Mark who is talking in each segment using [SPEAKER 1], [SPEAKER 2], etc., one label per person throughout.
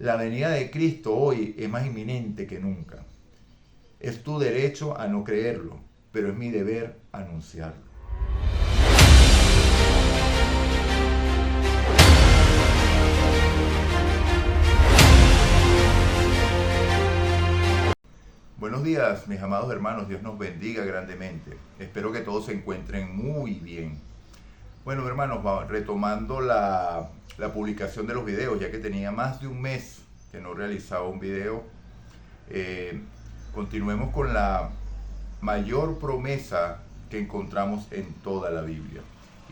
[SPEAKER 1] La venida de Cristo hoy es más inminente que nunca. Es tu derecho a no creerlo, pero es mi deber anunciarlo. Buenos días, mis amados hermanos. Dios nos bendiga grandemente. Espero que todos se encuentren muy bien. Bueno, hermanos, retomando la publicación de los videos, ya que tenía más de un mes que no realizaba un video, continuemos con la mayor promesa que encontramos en toda la Biblia.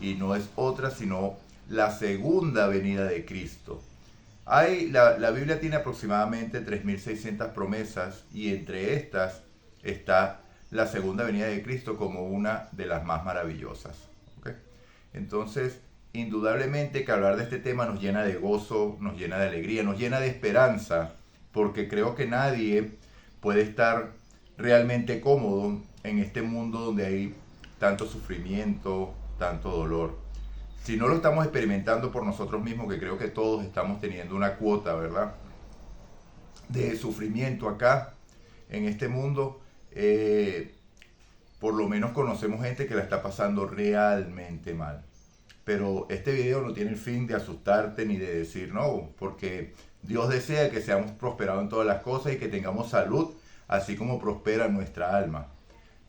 [SPEAKER 1] Y no es otra sino la segunda venida de Cristo. La Biblia tiene aproximadamente 3.600 promesas y entre estas está la segunda venida de Cristo como una de las más maravillosas. ¿Okay? Entonces, indudablemente que hablar de este tema nos llena de gozo, nos llena de alegría, nos llena de esperanza, porque creo que nadie puede estar realmente cómodo en este mundo donde hay tanto sufrimiento, tanto dolor. Si no lo estamos experimentando por nosotros mismos, que creo que todos estamos teniendo una cuota, ¿verdad?, de sufrimiento acá, en este mundo, por lo menos conocemos gente que la está pasando realmente mal. Pero este video no tiene el fin de asustarte ni de decir no, porque Dios desea que seamos prosperados en todas las cosas y que tengamos salud, así como prospera nuestra alma,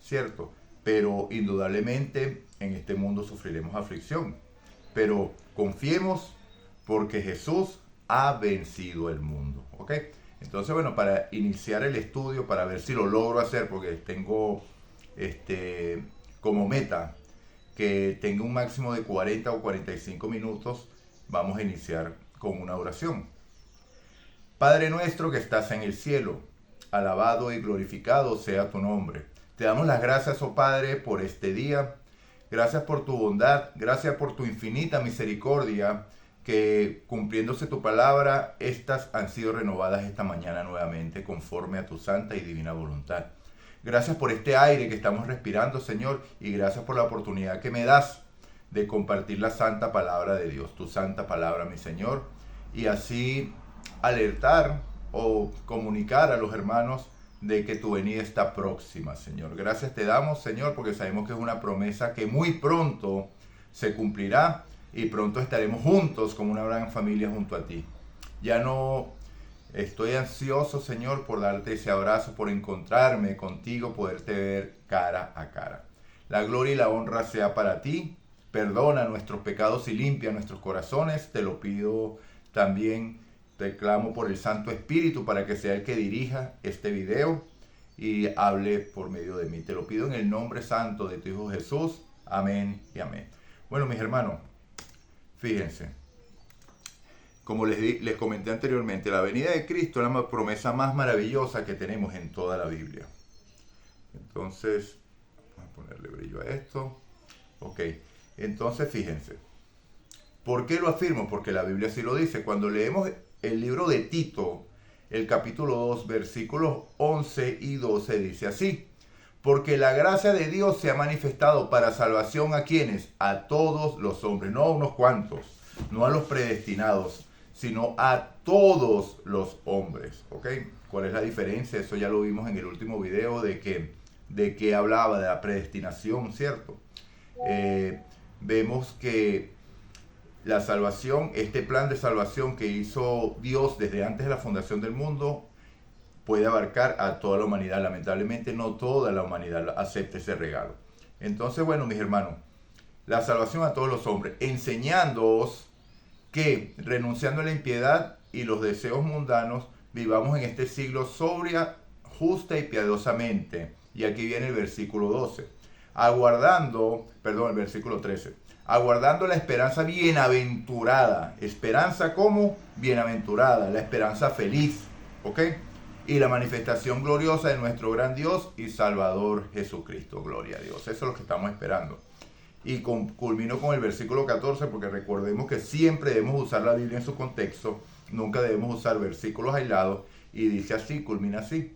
[SPEAKER 1] ¿cierto? Pero indudablemente en este mundo sufriremos aflicción. Pero confiemos porque Jesús ha vencido el mundo, ¿ok? Entonces, bueno, para iniciar el estudio, para ver si lo logro hacer, porque tengo como meta que tenga un máximo de 40 o 45 minutos, vamos a iniciar con una oración. Padre nuestro que estás en el cielo, alabado y glorificado sea tu nombre. Te damos las gracias, oh Padre, por este día. Gracias por tu bondad, gracias por tu infinita misericordia, que cumpliéndose tu palabra, estas han sido renovadas esta mañana nuevamente conforme a tu santa y divina voluntad. Gracias por este aire que estamos respirando, Señor, y gracias por la oportunidad que me das de compartir la santa palabra de Dios, tu santa palabra, mi Señor, y así alertar o comunicar a los hermanos de que tu venida está próxima, Señor. Gracias te damos, Señor, porque sabemos que es una promesa que muy pronto se cumplirá y pronto estaremos juntos como una gran familia junto a ti. Ya no estoy ansioso, Señor, por darte ese abrazo, por encontrarme contigo, poderte ver cara a cara. La gloria y la honra sea para ti. Perdona nuestros pecados y limpia nuestros corazones. Te lo pido también. Te clamo por el Santo Espíritu para que sea el que dirija este video y hable por medio de mí. Te lo pido en el nombre santo de tu Hijo Jesús. Amén y amén. Bueno, mis hermanos, fíjense. Como les comenté anteriormente, la venida de Cristo es la promesa más maravillosa que tenemos en toda la Biblia. Entonces, vamos a ponerle brillo a esto. Ok, entonces fíjense. ¿Por qué lo afirmo? Porque la Biblia sí lo dice. Cuando leemos el libro de Tito, el capítulo 2, versículos 11 y 12, dice así: porque la gracia de Dios se ha manifestado para salvación a quienes, a todos los hombres, no a unos cuantos, no a los predestinados, sino a todos los hombres. ¿Ok? ¿Cuál es la diferencia? Eso ya lo vimos en el último video de que hablaba de la predestinación, ¿cierto? Vemos que la salvación, este plan de salvación que hizo Dios desde antes de la fundación del mundo, puede abarcar a toda la humanidad. Lamentablemente no toda la humanidad acepta ese regalo. Entonces, bueno, mis hermanos, la salvación a todos los hombres, enseñándoos que, renunciando a la impiedad y los deseos mundanos, vivamos en este siglo sobria, justa y piadosamente. Y aquí viene el versículo 12. El versículo 13. Aguardando la esperanza bienaventurada. Esperanza como bienaventurada, la esperanza feliz, ¿ok? Y la manifestación gloriosa de nuestro gran Dios y Salvador Jesucristo. Gloria a Dios. Eso es lo que estamos esperando. Y culmino con el versículo 14, porque recordemos que siempre debemos usar la Biblia en su contexto. Nunca debemos usar versículos aislados. Y dice así, culmina así: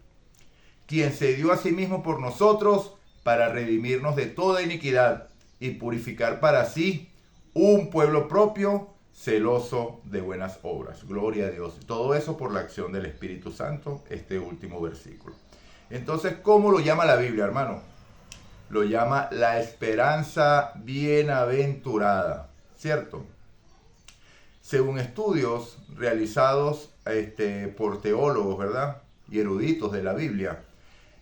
[SPEAKER 1] quien se dio a sí mismo por nosotros para redimirnos de toda iniquidad y purificar para sí un pueblo propio celoso de buenas obras. Gloria a Dios. Todo eso por la acción del Espíritu Santo, este último versículo. Entonces, ¿cómo lo llama la Biblia, hermano? Lo llama la esperanza bienaventurada, ¿cierto? Según estudios realizados por teólogos, ¿verdad? Y eruditos de la Biblia,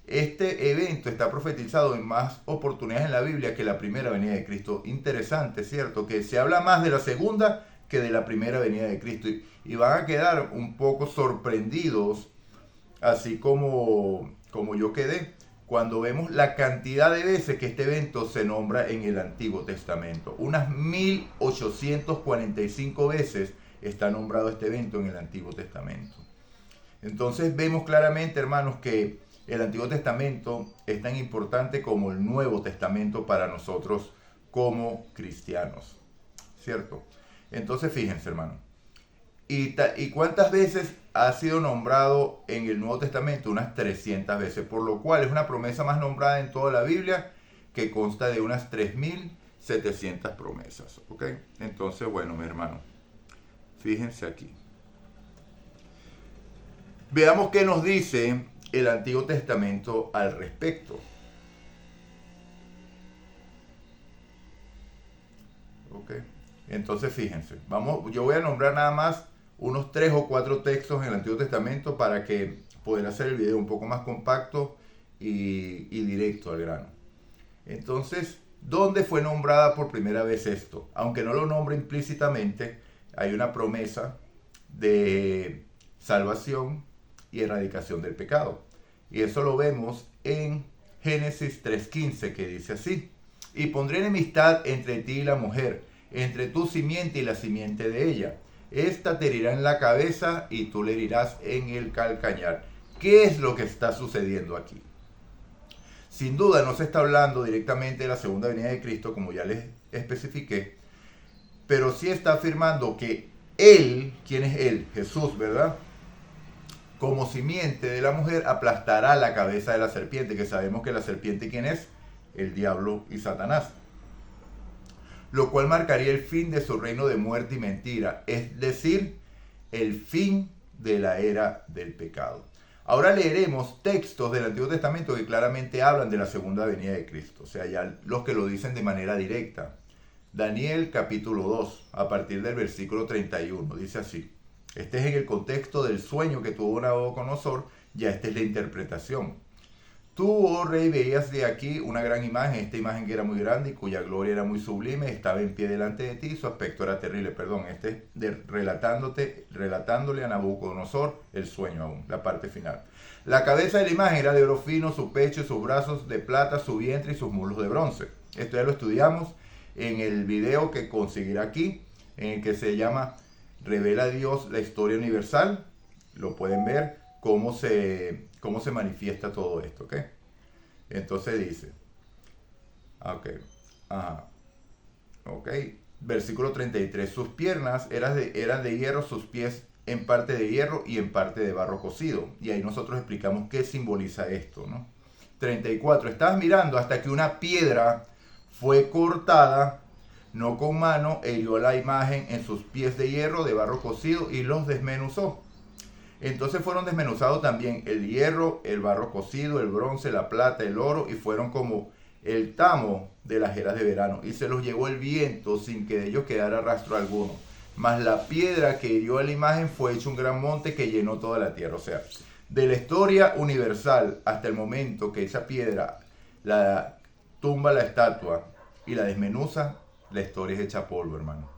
[SPEAKER 1] este evento está profetizado en más oportunidades en la Biblia que la primera venida de Cristo. Interesante, ¿cierto? Que se habla más de la segunda que de la primera venida de Cristo. Y van a quedar un poco sorprendidos, así como yo quedé, cuando vemos la cantidad de veces que este evento se nombra en el Antiguo Testamento. Unas 1845 veces está nombrado este evento en el Antiguo Testamento. Entonces vemos claramente, hermanos, que el Antiguo Testamento es tan importante como el Nuevo Testamento para nosotros como cristianos, ¿cierto? Entonces fíjense, hermano. ¿Y cuántas veces ha sido nombrado en el Nuevo Testamento? Unas 300 veces, por lo cual es una promesa más nombrada en toda la Biblia, que consta de unas 3700 promesas, ¿ok? Entonces, bueno, mi hermano, fíjense aquí. Veamos qué nos dice el Antiguo Testamento al respecto. ¿Ok? Entonces, fíjense, yo voy a nombrar nada más unos 3 o 4 textos en el Antiguo Testamento para que poder hacer el video un poco más compacto y directo al grano. Entonces, ¿dónde fue nombrada por primera vez esto? Aunque no lo nombre implícitamente, hay una promesa de salvación y erradicación del pecado. Y eso lo vemos en Génesis 3:15, que dice así: y pondré enemistad entre ti y la mujer, entre tu simiente y la simiente de ella. Esta te herirá en la cabeza y tú le herirás en el calcañar. ¿Qué es lo que está sucediendo aquí? Sin duda no se está hablando directamente de la segunda venida de Cristo, como ya les especifiqué, pero sí está afirmando que Él, ¿quién es Él? Jesús, ¿verdad? Como simiente de la mujer aplastará la cabeza de la serpiente, que sabemos que la serpiente, ¿quién es? El diablo y Satanás. Lo cual marcaría el fin de su reino de muerte y mentira, es decir, el fin de la era del pecado. Ahora leeremos textos del Antiguo Testamento que claramente hablan de la segunda venida de Cristo, o sea, ya los que lo dicen de manera directa. Daniel capítulo 2, a partir del versículo 31, dice así. Este es en el contexto del sueño que tuvo Nabucodonosor, ya esta es la interpretación. Tú, oh rey, veías de aquí una gran imagen, esta imagen que era muy grande y cuya gloria era muy sublime, estaba en pie delante de ti y su aspecto era terrible. Perdón, este es relatándole a Nabucodonosor el sueño aún, la parte final. La cabeza de la imagen era de oro fino, su pecho y sus brazos de plata, su vientre y sus muslos de bronce. Esto ya lo estudiamos en el video que conseguirá aquí, en el que se llama Revela Dios la historia universal. Lo pueden ver cómo se manifiesta todo esto, ¿ok? Entonces dice, ok, versículo 33, sus piernas eran de hierro, sus pies en parte de hierro y en parte de barro cocido. Y ahí nosotros explicamos qué simboliza esto, ¿no? 34, estabas mirando hasta que una piedra fue cortada, no con mano, e hirió la imagen en sus pies de hierro, de barro cocido, y los desmenuzó. Entonces fueron desmenuzados también el hierro, el barro cocido, el bronce, la plata, el oro, y fueron como el tamo de las eras de verano. Y se los llevó el viento sin que de ellos quedara rastro alguno. Mas la piedra que hirió a la imagen fue hecho un gran monte que llenó toda la tierra. O sea, de la historia universal hasta el momento que esa piedra la tumba la estatua y la desmenuza, la historia es hecha polvo, hermano.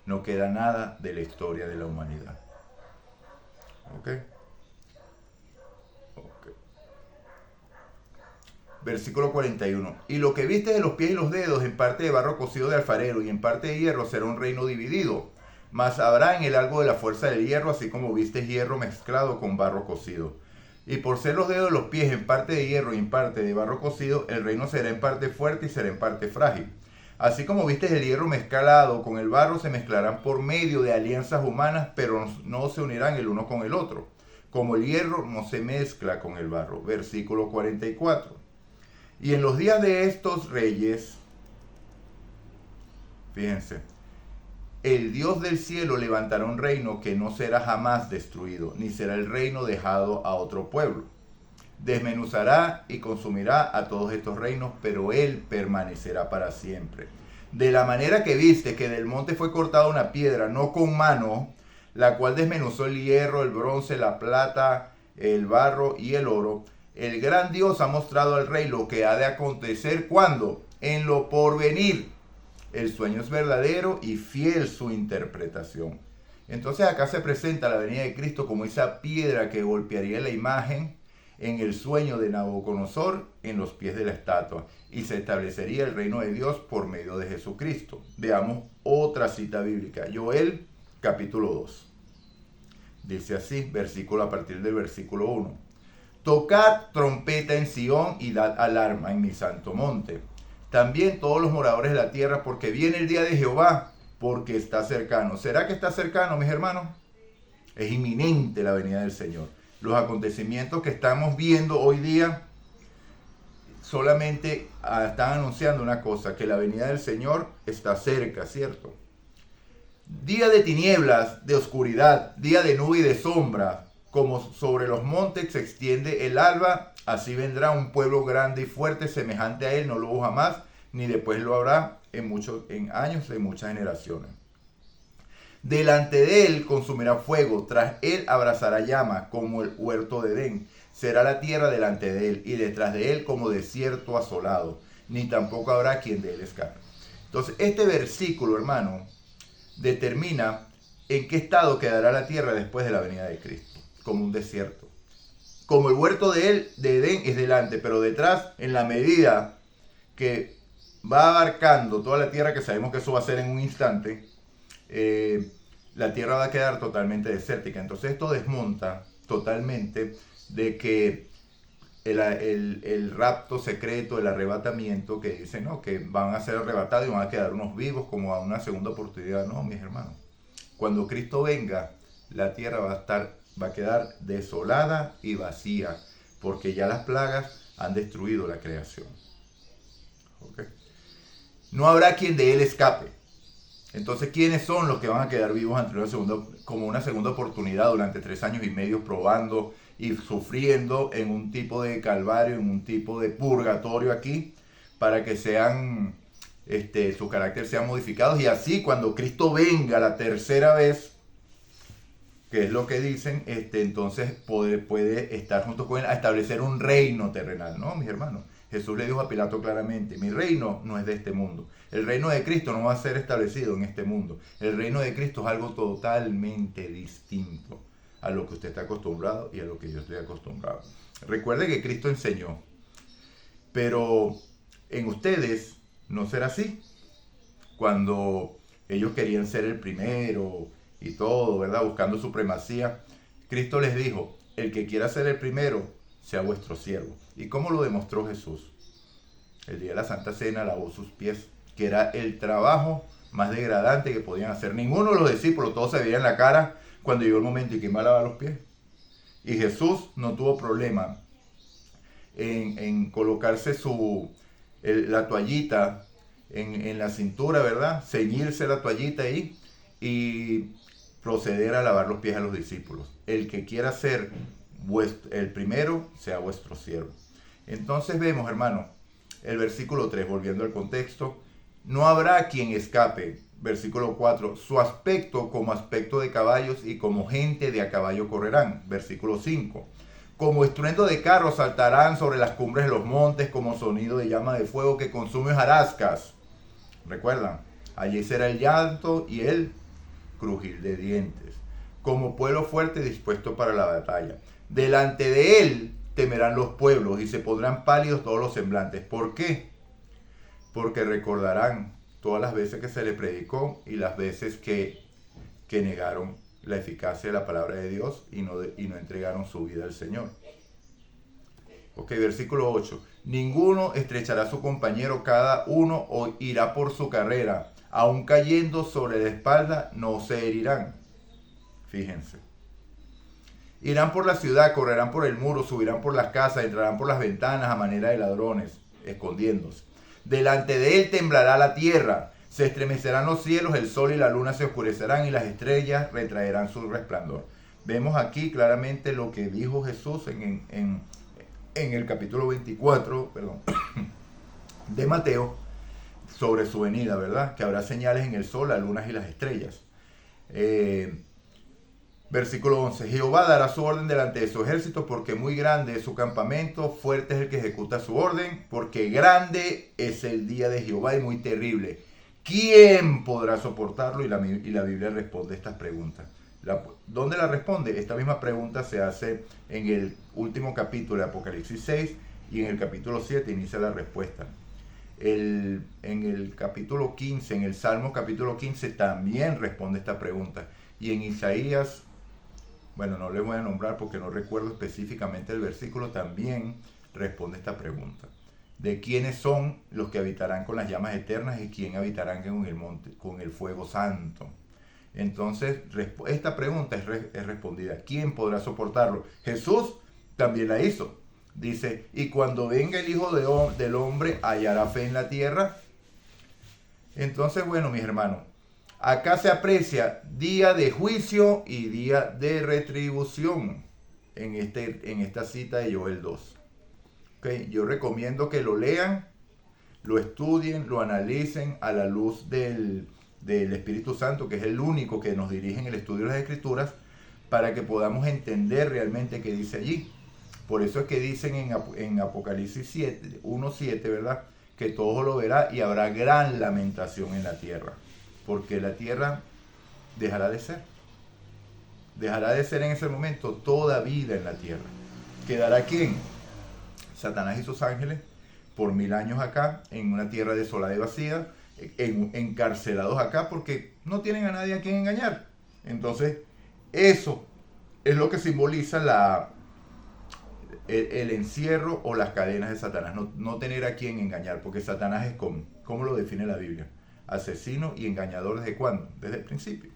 [SPEAKER 1] No queda nada de la historia de la humanidad. ¿Ok? Versículo 41. Y lo que viste de los pies y los dedos, en parte de barro cocido de alfarero y en parte de hierro, será un reino dividido. Mas habrá en él algo de la fuerza del hierro, así como viste hierro mezclado con barro cocido. Y por ser los dedos de los pies en parte de hierro y en parte de barro cocido, el reino será en parte fuerte y será en parte frágil. Así como viste el hierro mezclado con el barro, se mezclarán por medio de alianzas humanas, pero no se unirán el uno con el otro. Como el hierro no se mezcla con el barro. Versículo 44. Y en los días de estos reyes, fíjense, el Dios del cielo levantará un reino que no será jamás destruido, ni será el reino dejado a otro pueblo. Desmenuzará y consumirá a todos estos reinos, pero él permanecerá para siempre. De la manera que viste que del monte fue cortada una piedra, no con mano, la cual desmenuzó el hierro, el bronce, la plata, el barro y el oro, el gran Dios ha mostrado al rey lo que ha de acontecer cuando, en lo porvenir. El sueño es verdadero y fiel su interpretación. Entonces acá se presenta la venida de Cristo como esa piedra que golpearía la imagen en el sueño de Nabucodonosor en los pies de la estatua y se establecería el reino de Dios por medio de Jesucristo. Veamos otra cita bíblica. Joel capítulo 2. Dice así, versículo a partir del versículo 1. Tocad trompeta en Sión y dad alarma en mi santo monte. También todos los moradores de la tierra, porque viene el día de Jehová, porque está cercano. ¿Será que está cercano, mis hermanos? Es inminente la venida del Señor. Los acontecimientos que estamos viendo hoy día solamente están anunciando una cosa, que la venida del Señor está cerca, ¿cierto? Día de tinieblas, de oscuridad, día de nube y de sombra, como sobre los montes se extiende el alba, así vendrá un pueblo grande y fuerte, semejante a él, no lo hubo jamás, ni después lo habrá en años de muchas generaciones. Delante de él consumirá fuego, tras él abrazará llama, como el huerto de Edén. Será la tierra delante de él, y detrás de él como desierto asolado, ni tampoco habrá quien de él escape. Entonces, este versículo, hermano, determina en qué estado quedará la tierra después de la venida de Cristo, como un desierto. Como el huerto de Edén es delante, pero detrás, en la medida que va abarcando toda la tierra, que sabemos que eso va a ser en un instante, la tierra va a quedar totalmente desértica. Entonces esto desmonta totalmente de que el rapto secreto, el arrebatamiento, que dicen, ¿no?, que van a ser arrebatados y van a quedar unos vivos como a una segunda oportunidad. No, mis hermanos. Cuando Cristo venga, la tierra va a quedar desolada y vacía, porque ya las plagas han destruido la creación. ¿Okay? No habrá quien de él escape. Entonces, ¿quiénes son los que van a quedar vivos ante como una segunda oportunidad durante 3 años y medio probando y sufriendo en un tipo de calvario, en un tipo de purgatorio aquí, para que su carácter sea modificado? Y así, cuando Cristo venga la tercera vez, que es lo que dicen, entonces puede estar junto con él a establecer un reino terrenal, ¿no, mis hermanos? Jesús le dijo a Pilato claramente, mi reino no es de este mundo. El reino de Cristo no va a ser establecido en este mundo. El reino de Cristo es algo totalmente distinto a lo que usted está acostumbrado y a lo que yo estoy acostumbrado. Recuerde que Cristo enseñó, pero en ustedes no será así. Cuando ellos querían ser el primero y todo, ¿verdad?, buscando supremacía, Cristo les dijo, el que quiera ser el primero, sea vuestro siervo. ¿Y cómo lo demostró Jesús? El día de la Santa Cena lavó sus pies, que era el trabajo más degradante que podían hacer. Ninguno de los discípulos, todos se veían la cara cuando llegó el momento y que me lavaba los pies. Y Jesús no tuvo problema en colocarse la toallita en la cintura, ¿verdad? Ceñirse la toallita ahí y proceder a lavar los pies a los discípulos. El que quiera ser el primero, sea vuestro siervo. Entonces vemos, hermano, el versículo 3, volviendo al contexto, no habrá quien escape. Versículo 4, su aspecto como aspecto de caballos y como gente de a caballo correrán. Versículo 5, como estruendo de carros saltarán sobre las cumbres de los montes, como sonido de llama de fuego que consume hojarascas. Recuerdan, allí será el llanto y el crujir de dientes, como pueblo fuerte dispuesto para la batalla. Delante de él temerán los pueblos y se pondrán pálidos todos los semblantes. ¿Por qué? Porque recordarán todas las veces que se le predicó y las veces que negaron la eficacia de la palabra de Dios y no entregaron su vida al Señor. Ok, versículo 8. Ninguno estrechará a su compañero, cada uno irá por su carrera. Aun cayendo sobre la espalda, no se herirán. Fíjense. Irán por la ciudad, correrán por el muro, subirán por las casas, entrarán por las ventanas a manera de ladrones, escondiéndose. Delante de él temblará la tierra, Se estremecerán los cielos, el sol y la luna se oscurecerán y las estrellas retraerán su resplandor. Vemos aquí claramente lo que dijo Jesús en el capítulo 24, perdón, de Mateo, sobre su venida, ¿verdad? Que habrá señales en el sol, las lunas y las estrellas. Versículo 11. Jehová dará su orden delante de su ejército, porque muy grande es su campamento, fuerte es el que ejecuta su orden, porque grande es el día de Jehová y muy terrible. ¿Quién podrá soportarlo? Y la Biblia responde estas preguntas. ¿Dónde la responde? Esta misma pregunta se hace en el último capítulo de Apocalipsis 6 y en el capítulo 7 inicia la respuesta. En el capítulo 15, en el Salmo capítulo 15 también responde esta pregunta. Y en Isaías, bueno, no les voy a nombrar porque no recuerdo específicamente el versículo, también responde esta pregunta. De quiénes son los que habitarán con las llamas eternas y quién habitarán con el monte, con el fuego santo. Entonces, esta pregunta es respondida. ¿Quién podrá soportarlo? Jesús también la hizo. Dice, y cuando venga el Hijo del Hombre, ¿hallará fe en la tierra? Entonces, bueno, mis hermanos, acá se aprecia día de juicio y día de retribución en esta cita de Joel 2. Okay, yo recomiendo que lo lean, lo estudien, lo analicen a la luz del Espíritu Santo, que es el único que nos dirige en el estudio de las Escrituras, para que podamos entender realmente qué dice allí. Por eso es que dicen en Apocalipsis 1:7, ¿verdad? Que todo lo verá y habrá gran lamentación en la tierra, porque la tierra dejará de ser. Dejará de ser en ese momento toda vida en la tierra. ¿Quedará quién? Satanás y sus ángeles por 1000 años acá, en una tierra desolada y vacía, encarcelados acá porque no tienen a nadie a quien engañar. Entonces, eso es lo que simboliza el encierro o las cadenas de Satanás, no tener a quien engañar, porque Satanás es ¿cómo lo define la Biblia? Asesino y engañador. ¿Desde cuándo? Desde el principio.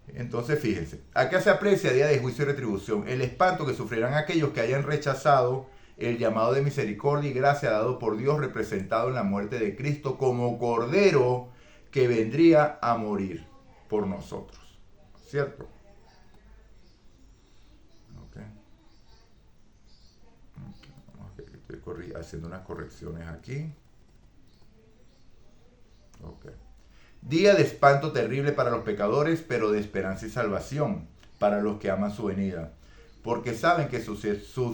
[SPEAKER 1] Entonces, fíjense, acá se aprecia día de juicio y retribución, el espanto que sufrirán aquellos que hayan rechazado el llamado de misericordia y gracia dado por Dios, representado en la muerte de Cristo como Cordero que vendría a morir por nosotros. ¿Cierto? Okay. Estoy haciendo unas correcciones aquí. Okay. Día de espanto terrible para los pecadores, pero de esperanza y salvación para los que aman su venida. Porque saben que su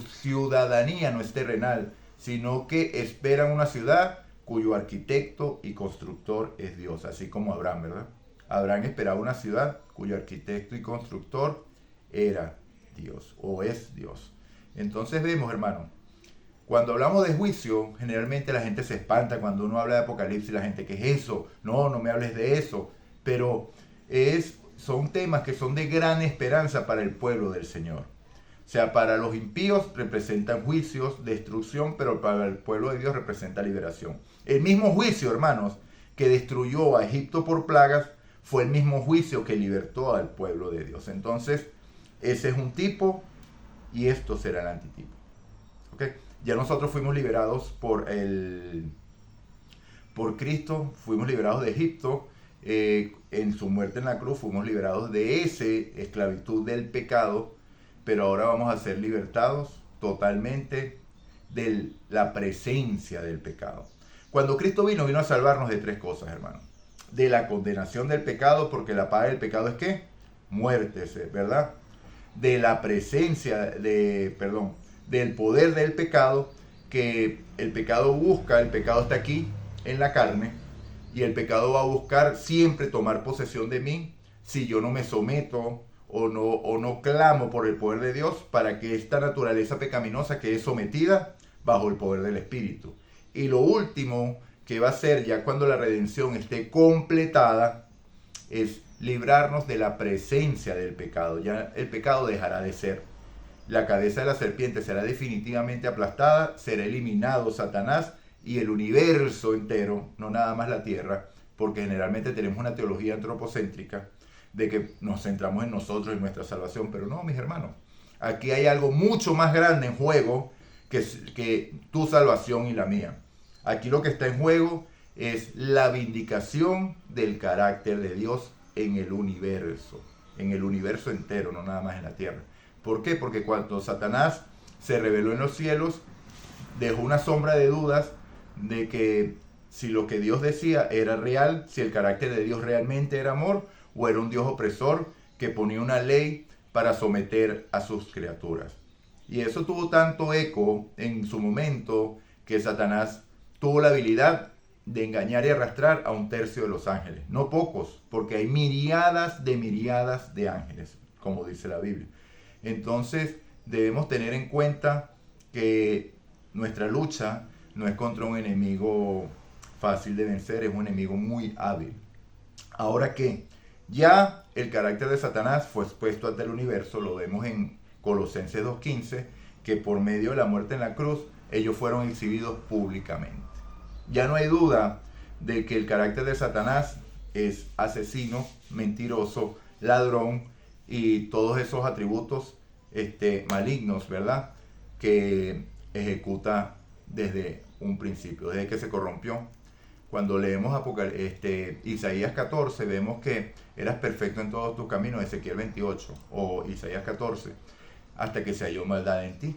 [SPEAKER 1] ciudadanía no es terrenal, sino que esperan una ciudad cuyo arquitecto y constructor es Dios, así como Abraham, ¿verdad? Abraham esperaba una ciudad cuyo arquitecto y constructor era Dios, o es Dios. Entonces vemos, hermano, cuando hablamos de juicio, generalmente la gente se espanta cuando uno habla de Apocalipsis, la gente, ¿qué es eso? No me hables de eso. Pero son temas que son de gran esperanza para el pueblo del Señor. O sea, para los impíos representan juicios, destrucción, pero para el pueblo de Dios representa liberación. El mismo juicio, hermanos, que destruyó a Egipto por plagas, fue el mismo juicio que libertó al pueblo de Dios. Entonces, ese es un tipo y esto será el antitipo. ¿Okay? Ya nosotros fuimos liberados por Cristo, fuimos liberados de Egipto, en su muerte en la cruz fuimos liberados de esa esclavitud del pecado, pero ahora vamos a ser libertados totalmente de la presencia del pecado. Cuando Cristo vino a salvarnos de 3 cosas, hermano. De la condenación del pecado, porque la paga del pecado es ¿qué? Muerte, ¿verdad? De la presencia, del poder del pecado, que el pecado busca, el pecado está aquí en la carne, y el pecado va a buscar siempre tomar posesión de mí si yo no me someto o no clamo por el poder de Dios para que esta naturaleza pecaminosa quede sometida bajo el poder del Espíritu. Y lo último que va a ser ya cuando la redención esté completada es librarnos de la presencia del pecado. Ya el pecado dejará de ser. La cabeza de la serpiente será definitivamente aplastada, será eliminado Satanás y el universo entero, no nada más la tierra, porque generalmente tenemos una teología antropocéntrica de que nos centramos en nosotros y nuestra salvación, pero no, mis hermanos, aquí hay algo mucho más grande en juego que tu salvación y la mía. Aquí lo que está en juego es la vindicación del carácter de Dios en el universo entero, no nada más en la tierra. ¿Por qué? Porque cuando Satanás se reveló en los cielos, dejó una sombra de dudas de que si lo que Dios decía era real, si el carácter de Dios realmente era amor, o era un Dios opresor que ponía una ley para someter a sus criaturas. Y eso tuvo tanto eco en su momento que Satanás tuvo la habilidad de engañar y arrastrar a 1/3 de los ángeles. No pocos, porque hay miríadas de ángeles, como dice la Biblia. Entonces debemos tener en cuenta que nuestra lucha no es contra un enemigo fácil de vencer, es un enemigo muy hábil. Ahora que ya el carácter de Satanás fue expuesto ante el universo, lo vemos en Colosenses 2:15, que por medio de la muerte en la cruz, ellos fueron exhibidos públicamente. Ya no hay duda de que el carácter de Satanás es asesino, mentiroso, ladrón y todos esos atributos malignos, ¿verdad? Que ejecuta desde un principio, desde que se corrompió. Cuando leemos Isaías 14, vemos que eras perfecto en todos tus caminos, Ezequiel 28 o Isaías 14, hasta que se halló maldad en ti.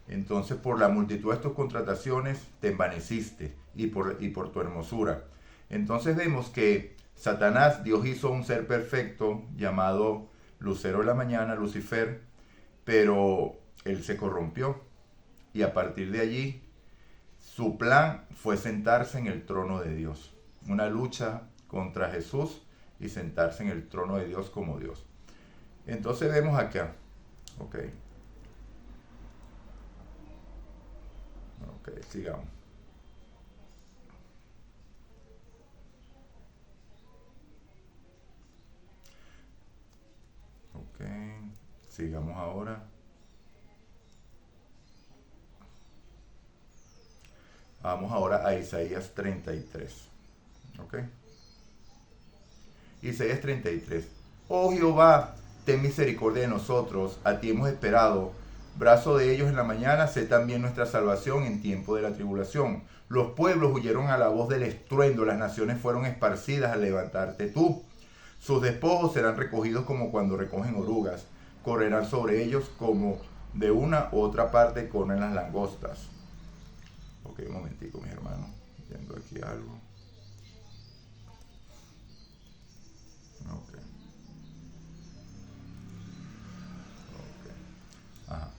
[SPEAKER 1] Entonces, por la multitud de tus contrataciones te envaneciste y por tu hermosura. Entonces vemos que Satanás, Dios hizo un ser perfecto llamado Lucero de la mañana, Lucifer, pero él se corrompió y a partir de allí su plan fue sentarse en el trono de Dios. Una lucha contra Jesús y sentarse en el trono de Dios como Dios. Entonces vemos acá, ok, sigamos. Ok, sigamos ahora. Vamos ahora a Isaías 33. ¿Ok? Isaías 33. Oh Jehová, ten misericordia de nosotros, a ti hemos esperado. Brazo de ellos en la mañana, sé también nuestra salvación en tiempo de la tribulación. Los pueblos huyeron a la voz del estruendo, las naciones fueron esparcidas al levantarte tú. Sus despojos serán recogidos como cuando recogen orugas, correrán sobre ellos como de una u otra parte corren las langostas. Ok, un momentico, mis hermanos, viendo aquí algo. Ok. Ajá.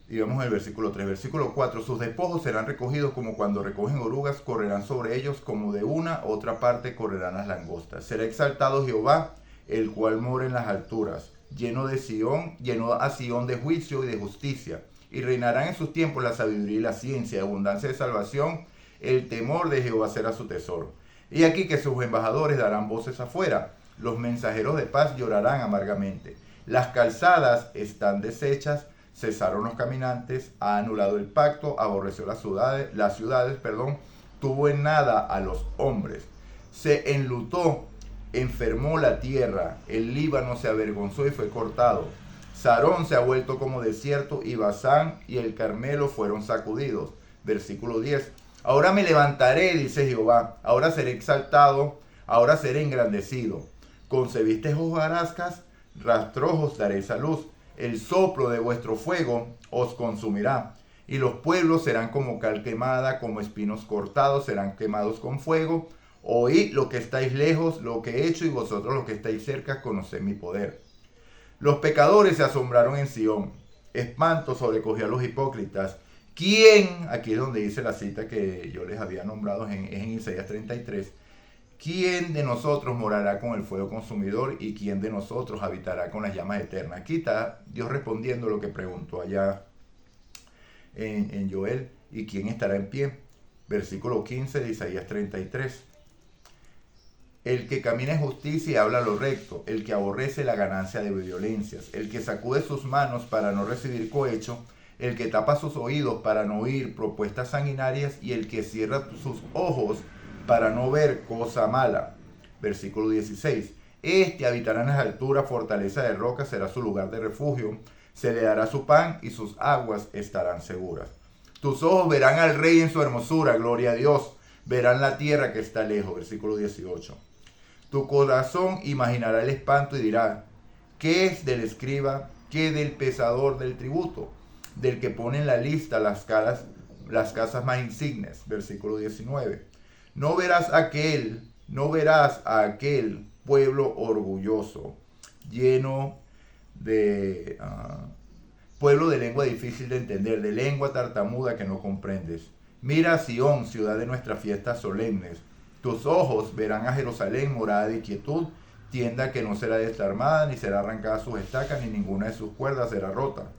[SPEAKER 1] Y vamos al versículo 3. Versículo 4. Sus despojos serán recogidos como cuando recogen orugas, correrán sobre ellos como de una u otra parte correrán las langostas. Será exaltado Jehová, el cual mora en las alturas, lleno a Sión de juicio y de justicia. Y reinarán en sus tiempos la sabiduría y la ciencia, abundancia de salvación, el temor de Jehová será su tesoro. Y aquí que sus embajadores darán voces afuera, los mensajeros de paz llorarán amargamente. Las calzadas están deshechas, cesaron los caminantes, ha anulado el pacto, aborreció las ciudades, tuvo en nada a los hombres. Se enlutó, enfermó la tierra, el Líbano se avergonzó y fue cortado. Sarón se ha vuelto como desierto y Basán y el Carmelo fueron sacudidos. Versículo 10. Ahora me levantaré, dice Jehová, ahora seré exaltado, ahora seré engrandecido. Concebiste hojarascas, rastrojos daréis a luz. El soplo de vuestro fuego os consumirá. Y los pueblos serán como cal quemada, como espinos cortados, serán quemados con fuego. Oíd lo que estáis lejos, lo que he hecho, y vosotros los que estáis cerca, conoced mi poder. Los pecadores se asombraron en Sión. Espanto sobrecogió a los hipócritas. ¿Quién? Aquí es donde dice la cita que yo les había nombrado, es en Isaías 33. ¿Quién de nosotros morará con el fuego consumidor y quién de nosotros habitará con las llamas eternas? Aquí está Dios respondiendo lo que preguntó allá en Joel. ¿Y quién estará en pie? Versículo 15 de Isaías 33. El que camina en justicia y habla lo recto, el que aborrece la ganancia de violencias, el que sacude sus manos para no recibir cohecho, el que tapa sus oídos para no oír propuestas sanguinarias y el que cierra sus ojos para no ver cosa mala. Versículo 16. Este habitará en las alturas, fortaleza de roca será su lugar de refugio, se le dará su pan y sus aguas estarán seguras. Tus ojos verán al Rey en su hermosura, gloria a Dios. Verán la tierra que está lejos, versículo 18. Tu corazón imaginará el espanto y dirá, ¿qué es del escriba? ¿Qué del pesador del tributo? Del que pone en la lista las casas más insignes, versículo 19. No verás a aquel pueblo orgulloso, lleno de pueblo de lengua difícil de entender, de lengua tartamuda que no comprendes. Mira a Sión, ciudad de nuestras fiestas solemnes. Tus ojos verán a Jerusalén, morada de quietud, tienda que no será desarmada, ni será arrancada sus estacas, ni ninguna de sus cuerdas será rota.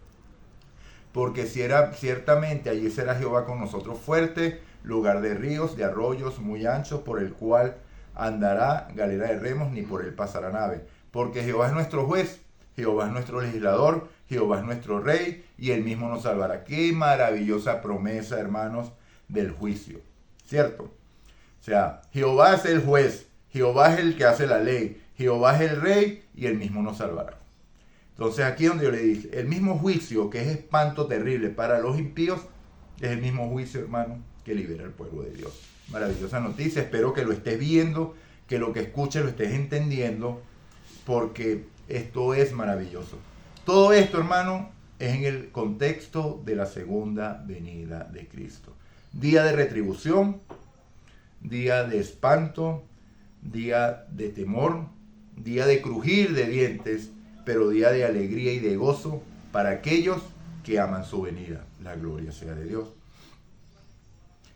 [SPEAKER 1] Porque ciertamente allí será Jehová con nosotros fuerte, lugar de ríos, de arroyos muy anchos, por el cual andará galera de remos, ni por él pasará nave. Porque Jehová es nuestro juez, Jehová es nuestro legislador, Jehová es nuestro rey, y él mismo nos salvará. Qué maravillosa promesa, hermanos, del juicio, ¿cierto? O sea, Jehová es el juez, Jehová es el que hace la ley, Jehová es el rey, y él mismo nos salvará. Entonces aquí donde yo le dije, el mismo juicio que es espanto terrible para los impíos, es el mismo juicio, hermano, que libera al pueblo de Dios. Maravillosa noticia, espero que lo estés viendo, que lo que escuches lo estés entendiendo, porque esto es maravilloso. Todo esto, hermano, es en el contexto de la segunda venida de Cristo. Día de retribución, día de espanto, día de temor, día de crujir de dientes, pero día de alegría y de gozo para aquellos que aman su venida. La gloria sea de Dios.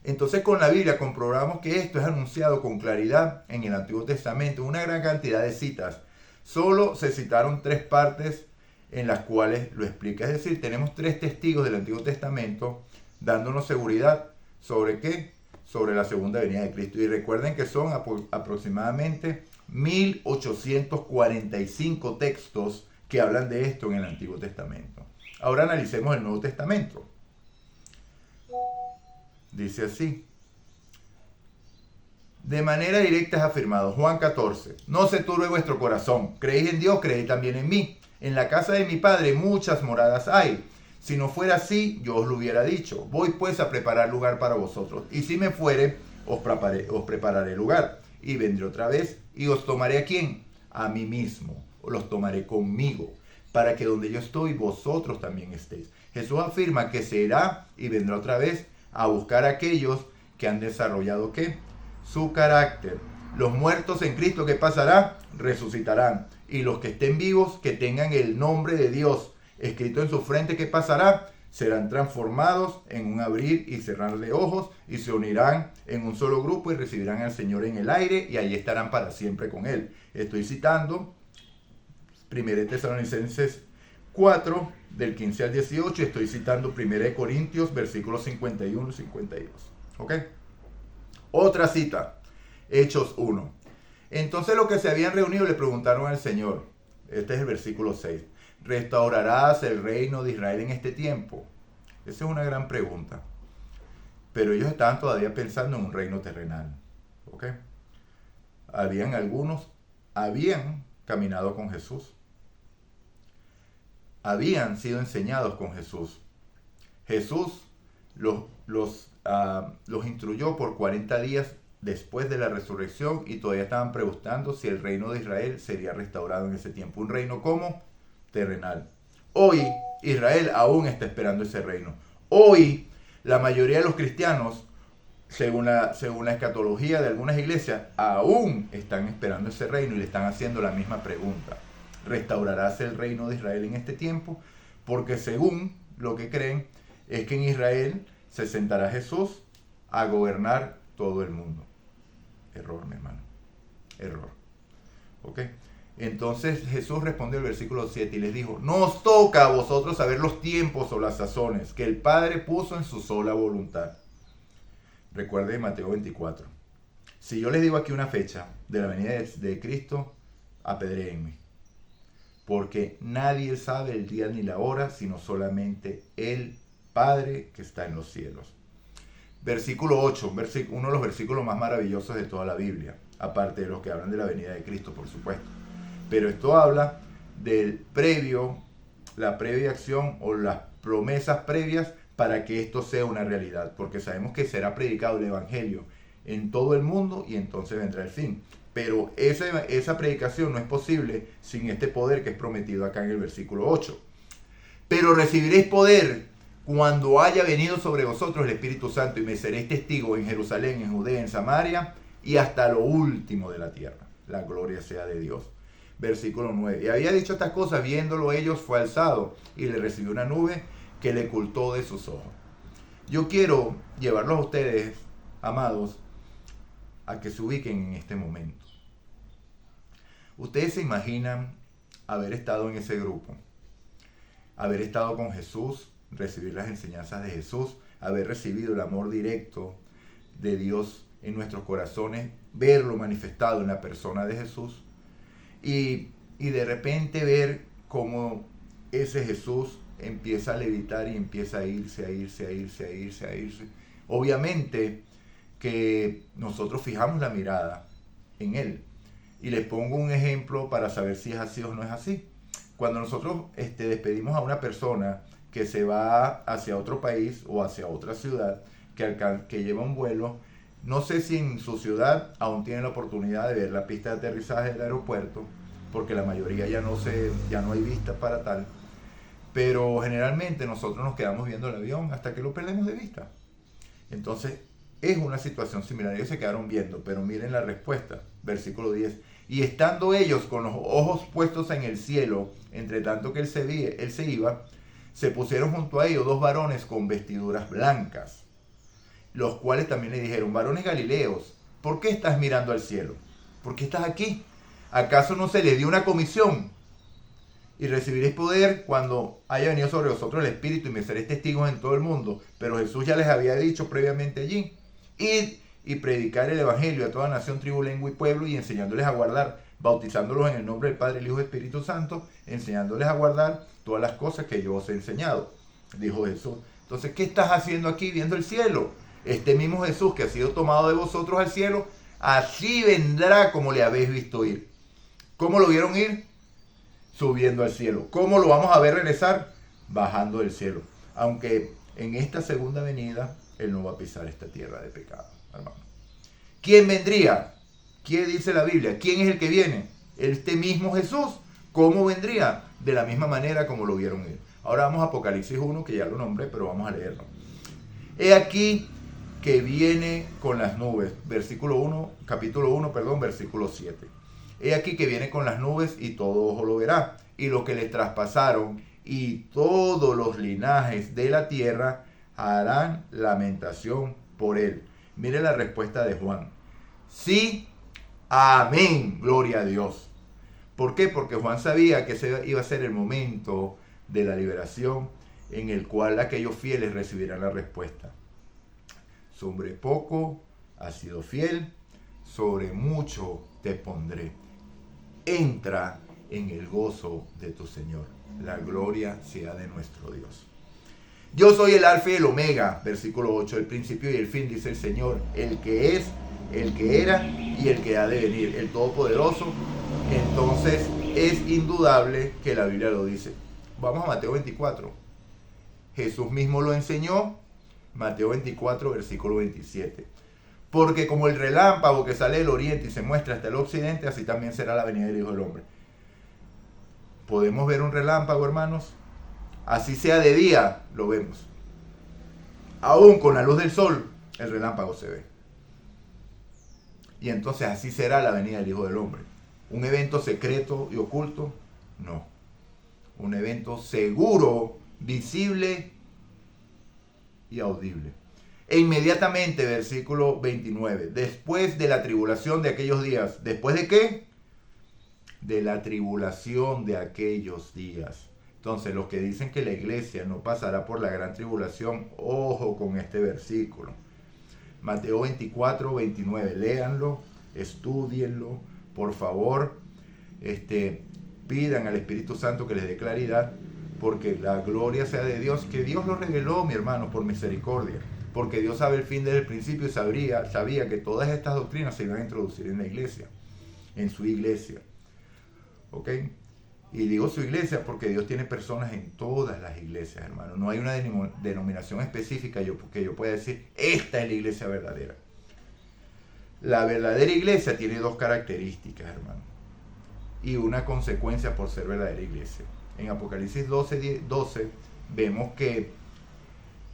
[SPEAKER 1] Entonces con la Biblia comprobamos que esto es anunciado con claridad en el Antiguo Testamento, una gran cantidad de citas. Solo se citaron 3 partes en las cuales lo explica. Es decir, tenemos 3 testigos del Antiguo Testamento dándonos seguridad sobre qué, sobre la segunda venida de Cristo. Y recuerden que son aproximadamente 1845 textos que hablan de esto en el Antiguo Testamento. Ahora analicemos el Nuevo Testamento. Dice así. De manera directa es afirmado, Juan 14, no se turbe vuestro corazón, creéis en Dios, creéis también en mí. En la casa de mi Padre muchas moradas hay. Si no fuera así, yo os lo hubiera dicho. Voy pues a preparar lugar para vosotros. Y si me fuere, os prepararé lugar. Y vendré otra vez y os tomaré ¿a quién? A mí mismo. Los tomaré conmigo, para que donde yo estoy, vosotros también estéis. Jesús afirma que será y vendrá otra vez a buscar a aquellos que han desarrollado ¿qué? Su carácter. Los muertos en Cristo, ¿qué pasará? Resucitarán. Y los que estén vivos, que tengan el nombre de Dios escrito en su frente, ¿qué pasará? Serán transformados en un abrir y cerrar de ojos y se unirán en un solo grupo y recibirán al Señor en el aire y allí estarán para siempre con Él. Estoy citando 1 Tesalonicenses 4, del 15 al 18, y estoy citando 1 Corintios, versículos 51 y 52. ¿Ok? Otra cita, Hechos 1. Entonces los que se habían reunido le preguntaron al Señor, este es el versículo 6, ¿restaurarás el reino de Israel en este tiempo? Esa es una gran pregunta. Pero ellos estaban todavía pensando en un reino terrenal. ¿Ok? Habían caminado con Jesús. Habían sido enseñados con Jesús. Jesús los instruyó por 40 días después de la resurrección y todavía estaban preguntando si el reino de Israel sería restaurado en ese tiempo. Un reino como terrenal. Hoy Israel aún está esperando ese reino. Hoy la mayoría de los cristianos, según la escatología de algunas iglesias, aún están esperando ese reino y le están haciendo la misma pregunta. ¿Restaurarás el reino de Israel en este tiempo? Porque según lo que creen es que en Israel se sentará Jesús a gobernar todo el mundo. Error, mi hermano. Error. ¿Ok? Entonces Jesús respondió el versículo 7 y les dijo, no os toca a vosotros saber los tiempos o las sazones que el Padre puso en su sola voluntad. Recuerden Mateo 24. Si yo les digo aquí una fecha de la venida de Cristo, apedréenme. Porque nadie sabe el día ni la hora, sino solamente el Padre que está en los cielos. Versículo 8, uno de los versículos más maravillosos de toda la Biblia, aparte de los que hablan de la venida de Cristo, por supuesto. Pero esto habla del la previa acción o las promesas previas para que esto sea una realidad, porque sabemos que será predicado el Evangelio en todo el mundo y entonces vendrá el fin. Pero esa predicación no es posible sin este poder que es prometido acá en el versículo 8. Pero recibiréis poder cuando haya venido sobre vosotros el Espíritu Santo y me seréis testigos en Jerusalén, en Judea, en Samaria y hasta lo último de la tierra. La gloria sea de Dios. Versículo 9. Y había dicho estas cosas, viéndolo ellos fue alzado y le recibió una nube que le ocultó de sus ojos. Yo quiero llevarlos a ustedes, amados, a que se ubiquen en este momento. Ustedes se imaginan haber estado en ese grupo, haber estado con Jesús, recibir las enseñanzas de Jesús, haber recibido el amor directo de Dios en nuestros corazones, verlo manifestado en la persona de Jesús y de repente ver cómo ese Jesús empieza a levitar y empieza a irse. Obviamente que nosotros fijamos la mirada en Él. Y les pongo un ejemplo para saber si es así o no es así. Cuando nosotros despedimos a una persona que se va hacia otro país o hacia otra ciudad, que lleva un vuelo, no sé si en su ciudad aún tienen la oportunidad de ver la pista de aterrizaje del aeropuerto, porque la mayoría ya no hay vistas para tal. Pero generalmente nosotros nos quedamos viendo el avión hasta que lo perdemos de vista. Entonces es una situación similar. Ellos se quedaron viendo, pero miren la respuesta. Versículo 10. Y estando ellos con los ojos puestos en el cielo, entre tanto que él se iba, se pusieron junto a ellos dos varones con vestiduras blancas, los cuales también le dijeron, varones galileos, ¿por qué estás mirando al cielo? ¿Por qué estás aquí? ¿Acaso no se les dio una comisión? Y recibiréis poder cuando haya venido sobre vosotros el Espíritu y me seréis testigos en todo el mundo. Pero Jesús ya les había dicho previamente allí, id y predicar el Evangelio a toda nación, tribu, lengua y pueblo, y enseñándoles a guardar, bautizándolos en el nombre del Padre, el Hijo y el Espíritu Santo, enseñándoles a guardar todas las cosas que yo os he enseñado, dijo Jesús. Entonces, ¿qué estás haciendo aquí viendo el cielo? Este mismo Jesús que ha sido tomado de vosotros al cielo, así vendrá como le habéis visto ir. ¿Cómo lo vieron ir? Subiendo al cielo. ¿Cómo lo vamos a ver regresar? Bajando del cielo. Aunque en esta segunda venida, Él no va a pisar esta tierra de pecado, hermano. ¿Quién vendría? ¿Qué dice la Biblia? ¿Quién es el que viene? Este mismo Jesús. ¿Cómo vendría? De la misma manera como lo vieron ir. Ahora vamos a Apocalipsis 1, que ya lo nombré, pero vamos a leerlo. He aquí que viene con las nubes. Capítulo 1, versículo 7. He aquí que viene con las nubes y todo ojo lo verá. Y los que le traspasaron y todos los linajes de la tierra harán lamentación por él. Mire la respuesta de Juan. Sí, amén, gloria a Dios. ¿Por qué? Porque Juan sabía que ese iba a ser el momento de la liberación en el cual aquellos fieles recibirán la respuesta. Sobre poco has sido fiel, sobre mucho te pondré. Entra en el gozo de tu Señor. La gloria sea de nuestro Dios. Yo soy el alfa y el omega, versículo 8, el principio y el fin, dice el Señor, el que es, el que era y el que ha de venir, el Todopoderoso. Entonces es indudable que la Biblia lo dice. Vamos a Mateo 24. Jesús mismo lo enseñó, Mateo 24, versículo 27. Porque como el relámpago que sale del oriente y se muestra hasta el occidente, así también será la venida del Hijo del Hombre. ¿Podemos ver un relámpago, hermanos? Así sea de día, lo vemos. Aún con la luz del sol, el relámpago se ve. Y entonces así será la venida del Hijo del Hombre. ¿Un evento secreto y oculto? No. Un evento seguro, visible y audible. E inmediatamente, versículo 29, después de la tribulación de aquellos días, ¿después de qué? De la tribulación de aquellos días. Entonces, los que dicen que la iglesia no pasará por la gran tribulación, ojo con este versículo. Mateo 24, 29, léanlo, estudienlo, por favor, pidan al Espíritu Santo que les dé claridad, porque la gloria sea de Dios, que Dios lo reveló, mi hermano, por misericordia. Porque Dios sabe el fin desde el principio y sabía que todas estas doctrinas se iban a introducir en la iglesia, en su iglesia. ¿Ok? Y digo su iglesia porque Dios tiene personas en todas las iglesias, hermano. No hay una denominación específica que yo pueda decir, esta es la iglesia verdadera. La verdadera iglesia tiene dos características, hermano, y una consecuencia por ser verdadera iglesia. En Apocalipsis 12 vemos que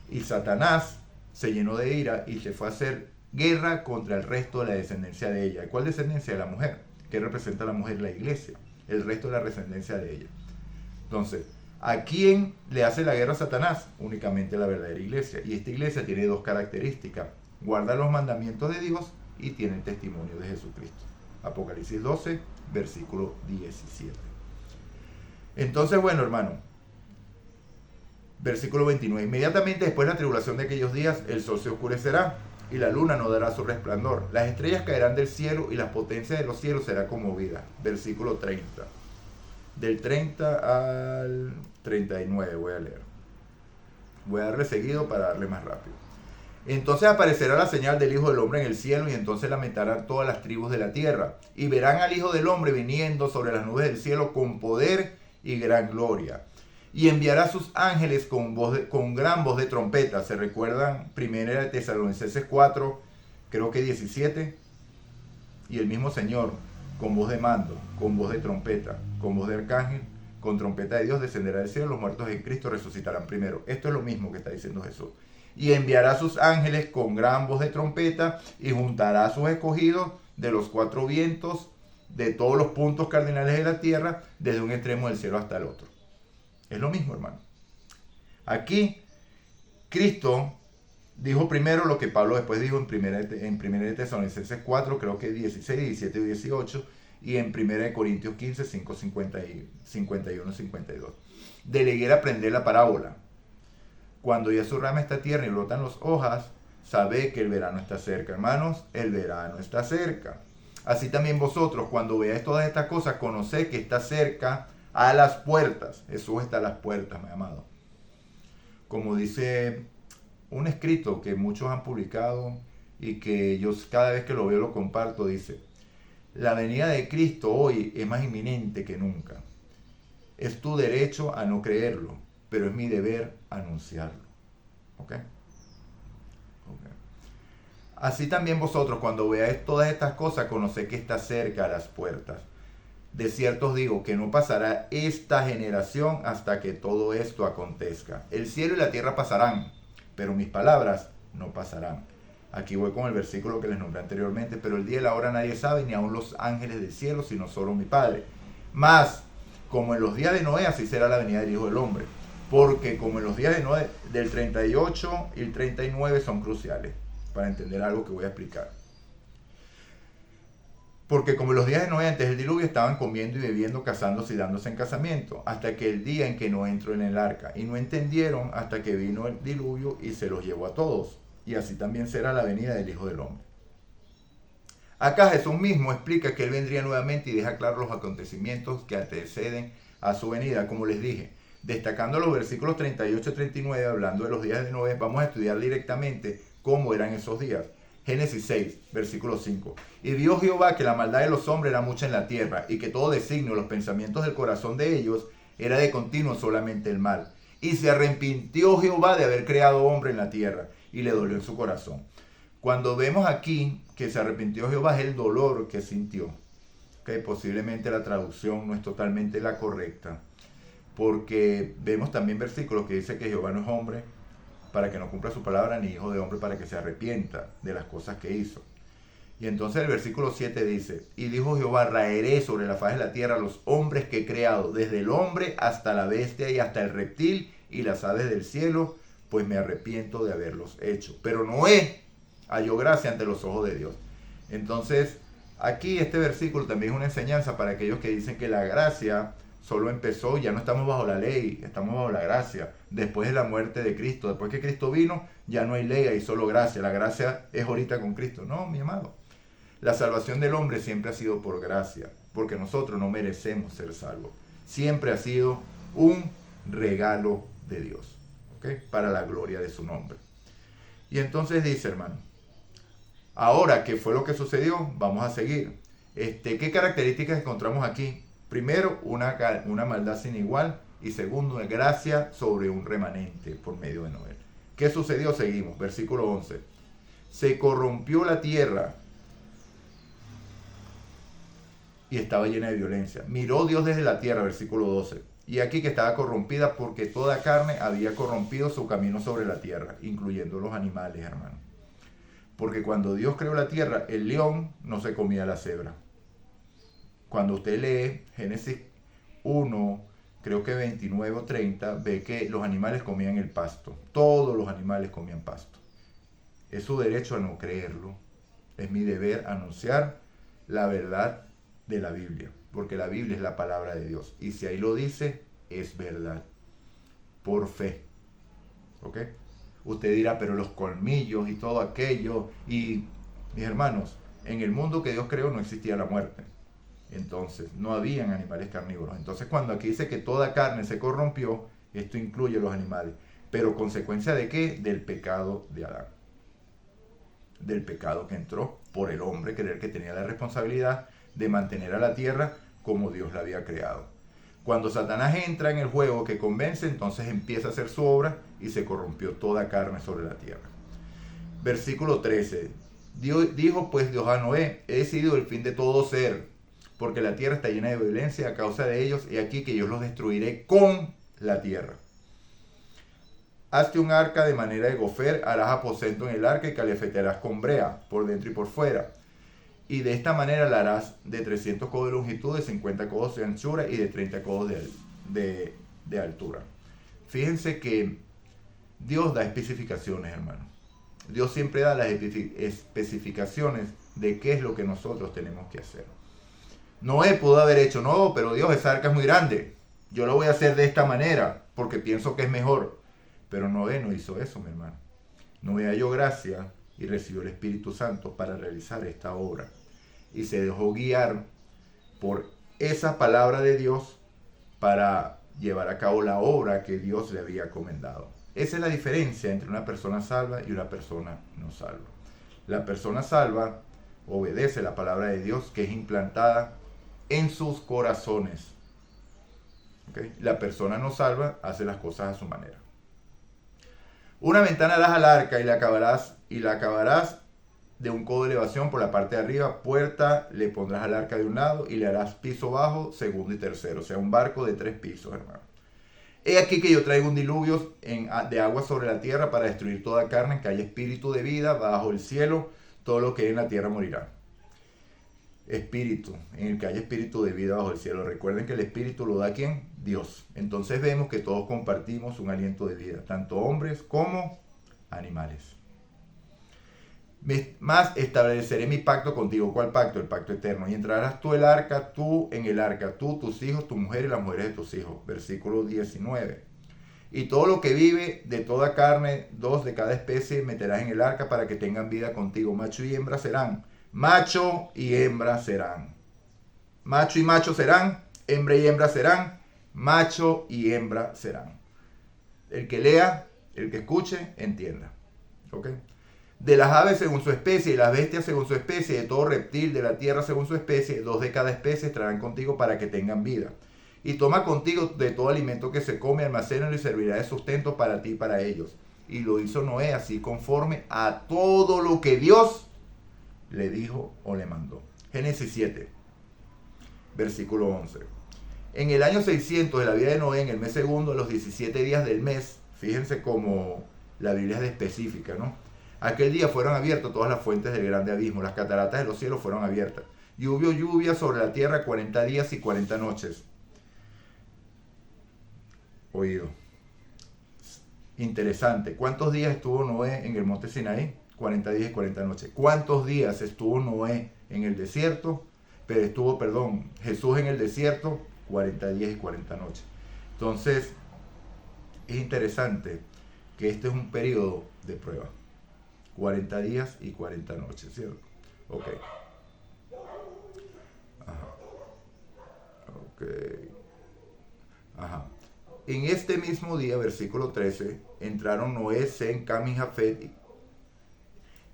[SPEAKER 1] y Satanás se llenó de ira y se fue a hacer guerra contra el resto de la descendencia de ella. ¿Cuál descendencia? De la mujer. ¿Qué representa la mujer? La iglesia. El resto de la descendencia de ella. Entonces, ¿a quién le hace la guerra a Satanás? Únicamente la verdadera iglesia. Y esta iglesia tiene dos características. Guarda los mandamientos de Dios y tiene el testimonio de Jesucristo. Apocalipsis 12, versículo 17. Entonces, bueno, hermano, versículo 29. Inmediatamente después de la tribulación de aquellos días, el sol se oscurecerá y la luna no dará su resplandor. Las estrellas caerán del cielo y las potencias de los cielos serán conmovidas. Versículo 30. Del 30 al 39 voy a leer. Voy a darle seguido para darle más rápido. Entonces aparecerá la señal del Hijo del Hombre en el cielo y entonces lamentarán todas las tribus de la tierra y verán al Hijo del Hombre viniendo sobre las nubes del cielo con poder y gran gloria. Y enviará a sus ángeles con gran voz de trompeta. ¿Se recuerdan? 1 Tesalonicenses 4, creo que 17. Y el mismo Señor, con voz de mando, con voz de trompeta, con voz de arcángel, con trompeta de Dios descenderá del cielo. Los muertos en Cristo resucitarán primero. Esto es lo mismo que está diciendo Jesús. Y enviará a sus ángeles con gran voz de trompeta y juntará a sus escogidos de los cuatro vientos, de todos los puntos cardinales de la tierra, desde un extremo del cielo hasta el otro. Es lo mismo, hermano. Aquí, Cristo dijo primero lo que Pablo después dijo en 1 Tesalonicenses 4, creo que 16, 17 y 18, y en 1 Corintios 15, 5, 51, 52. De la higuera aprender la parábola. Cuando ya su rama está tierna y brotan las hojas, sabe que el verano está cerca. Hermanos, el verano está cerca. Así también vosotros, cuando veáis todas estas cosas, conoced que está cerca a las puertas. Jesús está a las puertas, mi amado. Como dice un escrito que muchos han publicado y que yo cada vez que lo veo lo comparto, dice: la venida de Cristo hoy es más inminente que nunca. Es tu derecho a no creerlo, pero es mi deber anunciarlo. ¿Ok? Así también vosotros, cuando veáis todas estas cosas, conoced que está cerca a las puertas. De cierto os digo que no pasará esta generación hasta que todo esto acontezca. El cielo y la tierra pasarán, pero mis palabras no pasarán. Aquí voy con el versículo que les nombré anteriormente. Pero el día y la hora nadie sabe, ni aun los ángeles del cielo, sino solo mi Padre. Mas, como en los días de Noé, así será la venida del Hijo del Hombre. Porque como en los días de Noé, del 38 y el 39 son cruciales para entender algo que voy a explicar. Porque como en los días de Noé antes del diluvio estaban comiendo y bebiendo, casándose y dándose en casamiento, hasta que el día en que Noé entró en el arca, y no entendieron hasta que vino el diluvio y se los llevó a todos. Y así también será la venida del Hijo del Hombre. Acá Jesús mismo explica que Él vendría nuevamente y deja claros los acontecimientos que anteceden a su venida, como les dije. Destacando los versículos 38 y 39, hablando de los días de Noé, vamos a estudiar directamente cómo eran esos días. Génesis 6, versículo 5. Y vio Jehová que la maldad de los hombres era mucha en la tierra, y que todo designio, los pensamientos del corazón de ellos, era de continuo solamente el mal. Y se arrepintió Jehová de haber creado hombre en la tierra, y le dolió en su corazón. Cuando vemos aquí que se arrepintió Jehová, es el dolor que sintió. Posiblemente la traducción no es totalmente la correcta, porque vemos también versículos que dice que Jehová no es hombre para que no cumpla su palabra, ni hijo de hombre para que se arrepienta de las cosas que hizo. Y entonces el versículo 7 dice: y dijo Jehová, raeré sobre la faz de la tierra los hombres que he creado, desde el hombre hasta la bestia y hasta el reptil y las aves del cielo, pues me arrepiento de haberlos hecho. Pero Noé halló gracia ante los ojos de Dios. Entonces, aquí este versículo también es una enseñanza para aquellos que dicen que la gracia solo empezó, ya no estamos bajo la ley, estamos bajo la gracia. Después de la muerte de Cristo, después que Cristo vino, ya no hay ley, hay solo gracia. La gracia es ahorita con Cristo. No, mi amado. La salvación del hombre siempre ha sido por gracia, porque nosotros no merecemos ser salvos. Siempre ha sido un regalo de Dios, ¿ok? Para la gloria de su nombre. Y entonces dice, hermano, ahora, ¿qué fue lo que sucedió? Vamos a seguir. ¿Qué características encontramos aquí? Primero, una maldad sin igual. Y segundo, una gracia sobre un remanente por medio de Noé. ¿Qué sucedió? Seguimos. Versículo 11. Se corrompió la tierra y estaba llena de violencia. Miró Dios desde la tierra, versículo 12. Y aquí que estaba corrompida porque toda carne había corrompido su camino sobre la tierra, incluyendo los animales, hermano. Porque cuando Dios creó la tierra, el león no se comía la cebra. Cuando usted lee Génesis 1, creo que 29 o 30, ve que los animales comían el pasto. Todos los animales comían pasto. Es su derecho a no creerlo. Es mi deber anunciar la verdad de la Biblia, porque la Biblia es la palabra de Dios. Y si ahí lo dice, es verdad. Por fe. ¿Ok? Usted dirá, pero los colmillos y todo aquello. Y, mis hermanos, en el mundo que Dios creó no existía la muerte. Entonces, no habían animales carnívoros. Entonces, cuando aquí dice que toda carne se corrompió, esto incluye los animales. Pero, ¿consecuencia de qué? Del pecado de Adán. Del pecado que entró por el hombre, creer que tenía la responsabilidad de mantener a la tierra como Dios la había creado. Cuando Satanás entra en el juego que convence, entonces empieza a hacer su obra y se corrompió toda carne sobre la tierra. Versículo 13. Dijo pues Dios a Noé, he decidido el fin de todo ser, porque la tierra está llena de violencia a causa de ellos, y aquí que yo los destruiré con la tierra. Hazte un arca de manera de gofer, harás aposento en el arca y calefetearás con brea, por dentro y por fuera. Y de esta manera la harás de 300 codos de longitud, de 50 codos de anchura y de 30 codos de altura. Fíjense que Dios da especificaciones, hermano. Dios siempre da las especificaciones de qué es lo que nosotros tenemos que hacer. Noé pudo haber hecho, no, pero Dios, esa arca es muy grande. Yo lo voy a hacer de esta manera porque pienso que es mejor. Pero Noé no hizo eso, mi hermano. Noé halló gracia y recibió el Espíritu Santo para realizar esta obra. Y se dejó guiar por esa palabra de Dios para llevar a cabo la obra que Dios le había encomendado. Esa es la diferencia entre una persona salva y una persona no salva. La persona salva obedece la palabra de Dios que es implantada en sus corazones. ¿Okay? La persona no salva hace las cosas a su manera. Una ventana harás al arca y la acabarás de un codo de elevación por la parte de arriba. Puerta le pondrás al arca de un lado y le harás piso bajo, segundo y tercero. O sea, un barco de 3 pisos, hermano. He aquí que yo traigo un diluvio de agua sobre la tierra para destruir toda carne, que haya espíritu de vida bajo el cielo. Todo lo que hay en la tierra morirá. Espíritu, en el que haya espíritu de vida bajo el cielo. Recuerden que el espíritu lo da ¿quién? Dios. Entonces vemos que todos compartimos un aliento de vida, tanto hombres como animales. Más estableceré mi pacto contigo. ¿Cuál pacto? El pacto eterno. Y entrarás tú en el arca, tú, tus hijos, tu mujer y las mujeres de tus hijos. Versículo 19. Y todo lo que vive de toda carne, 2 de cada especie, meterás en el arca para que tengan vida contigo. Macho y hembra serán. Macho y hembra serán. Macho y macho serán. Hembra y hembra serán. Macho y hembra serán. El que lea, el que escuche, entienda. ¿Ok? De las aves según su especie, y las bestias según su especie, de todo reptil de la tierra según su especie, 2 de cada especie traerán contigo para que tengan vida. Y toma contigo de todo alimento que se come, almacénalo y servirá de sustento para ti y para ellos. Y lo hizo Noé así conforme a todo lo que Dios le dijo o le mandó. Génesis 7, versículo 11. En el año 600 de la vida de Noé, en el mes segundo, a los 17 días del mes, fíjense cómo la Biblia es específica, ¿no? Aquel día fueron abiertas todas las fuentes del grande abismo, las cataratas de los cielos fueron abiertas. Y hubo lluvia sobre la tierra 40 días y 40 noches. Oído. Interesante. ¿Cuántos días estuvo Noé en el monte Sinaí? 40 días y 40 noches. ¿Cuántos días estuvo Noé en el desierto? Jesús en el desierto, 40 días y 40 noches. Entonces, es interesante que este es un periodo de prueba. 40 días y 40 noches, ¿cierto? Ok. Ajá. Ok. Ajá. En este mismo día, versículo 13, entraron Noé, Sem, Cam y Jafet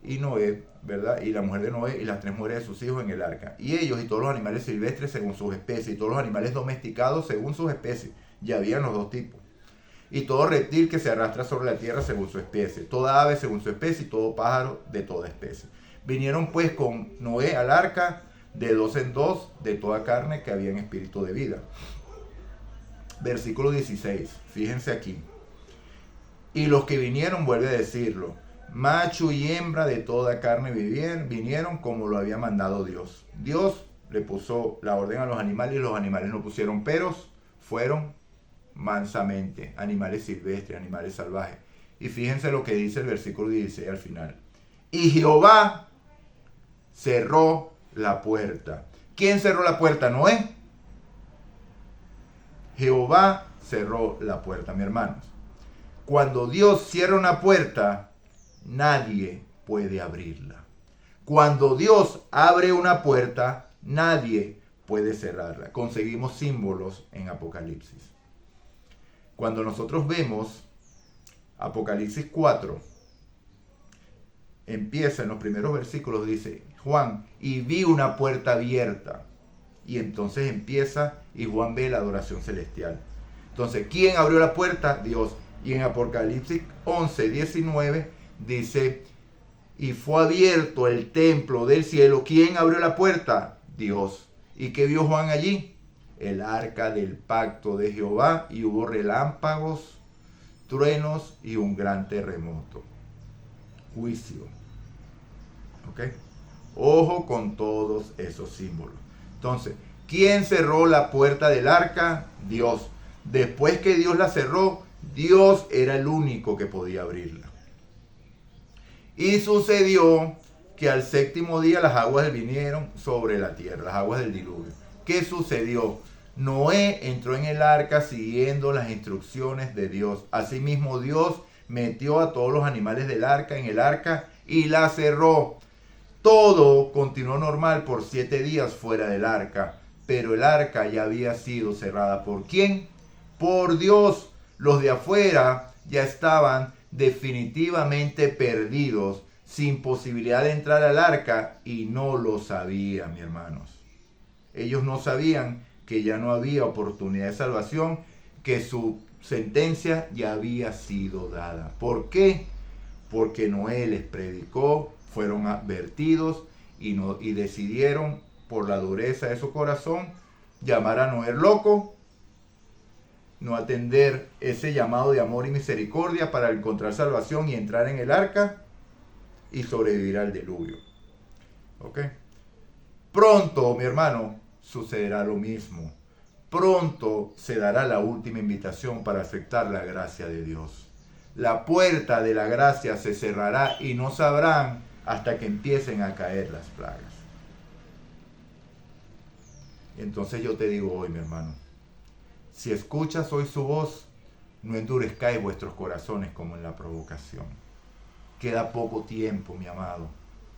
[SPEAKER 1] y Noé, ¿verdad? Y la mujer de Noé y las 3 mujeres de sus hijos en el arca. Y ellos y todos los animales silvestres según sus especies, y todos los animales domesticados según sus especies. Ya habían los dos tipos. Y todo reptil que se arrastra sobre la tierra según su especie, toda ave según su especie y todo pájaro de toda especie. Vinieron pues con Noé al arca de 2 en 2 de toda carne que había en espíritu de vida. Versículo 16, fíjense aquí. Y los que vinieron, vuelve a decirlo, macho y hembra de toda carne vinieron como lo había mandado Dios. Dios le puso la orden a los animales y los animales no pusieron peros, fueron mansamente, animales silvestres, animales salvajes. Y fíjense lo que dice el versículo 16 al final. Y Jehová cerró la puerta. ¿Quién cerró la puerta? Noé. Jehová cerró la puerta, mis hermanos. Cuando Dios cierra una puerta, nadie puede abrirla. Cuando Dios abre una puerta, nadie puede cerrarla. Conseguimos símbolos en Apocalipsis. Cuando nosotros vemos Apocalipsis 4, empieza en los primeros versículos, dice Juan, y vi una puerta abierta. Y entonces empieza y Juan ve la adoración celestial. Entonces, ¿quién abrió la puerta? Dios. Y en Apocalipsis 11, 19 dice, y fue abierto el templo del cielo. ¿Quién abrió la puerta? Dios. ¿Y qué vio Juan allí? El arca del pacto de Jehová, y hubo relámpagos, truenos y un gran terremoto. Juicio. ¿Ok? Ojo con todos esos símbolos. Entonces, ¿quién cerró la puerta del arca? Dios. Después que Dios la cerró, Dios era el único que podía abrirla. Y sucedió que al 7º día las aguas vinieron sobre la tierra, las aguas del diluvio. ¿Qué sucedió? Noé entró en el arca siguiendo las instrucciones de Dios. Asimismo, Dios metió a todos los animales del arca en el arca y la cerró. Todo continuó normal por 7 días fuera del arca, pero el arca ya había sido cerrada. ¿Por quién? Por Dios. Los de afuera ya estaban definitivamente perdidos, sin posibilidad de entrar al arca, y no lo sabían, mis hermanos. Ellos no sabían que ya no había oportunidad de salvación, que su sentencia ya había sido dada. ¿Por qué? Porque Noé les predicó, fueron advertidos y decidieron, por la dureza de su corazón, llamar a Noé loco, no atender ese llamado de amor y misericordia para encontrar salvación y entrar en el arca y sobrevivir al diluvio. ¿Ok? Pronto, mi hermano, sucederá lo mismo. Pronto se dará la última invitación para aceptar la gracia de Dios. La puerta de la gracia se cerrará y no sabrán hasta que empiecen a caer las plagas. Entonces yo te digo hoy, mi hermano, si escuchas hoy su voz, no endurezcáis vuestros corazones como en la provocación. Queda poco tiempo, mi amado.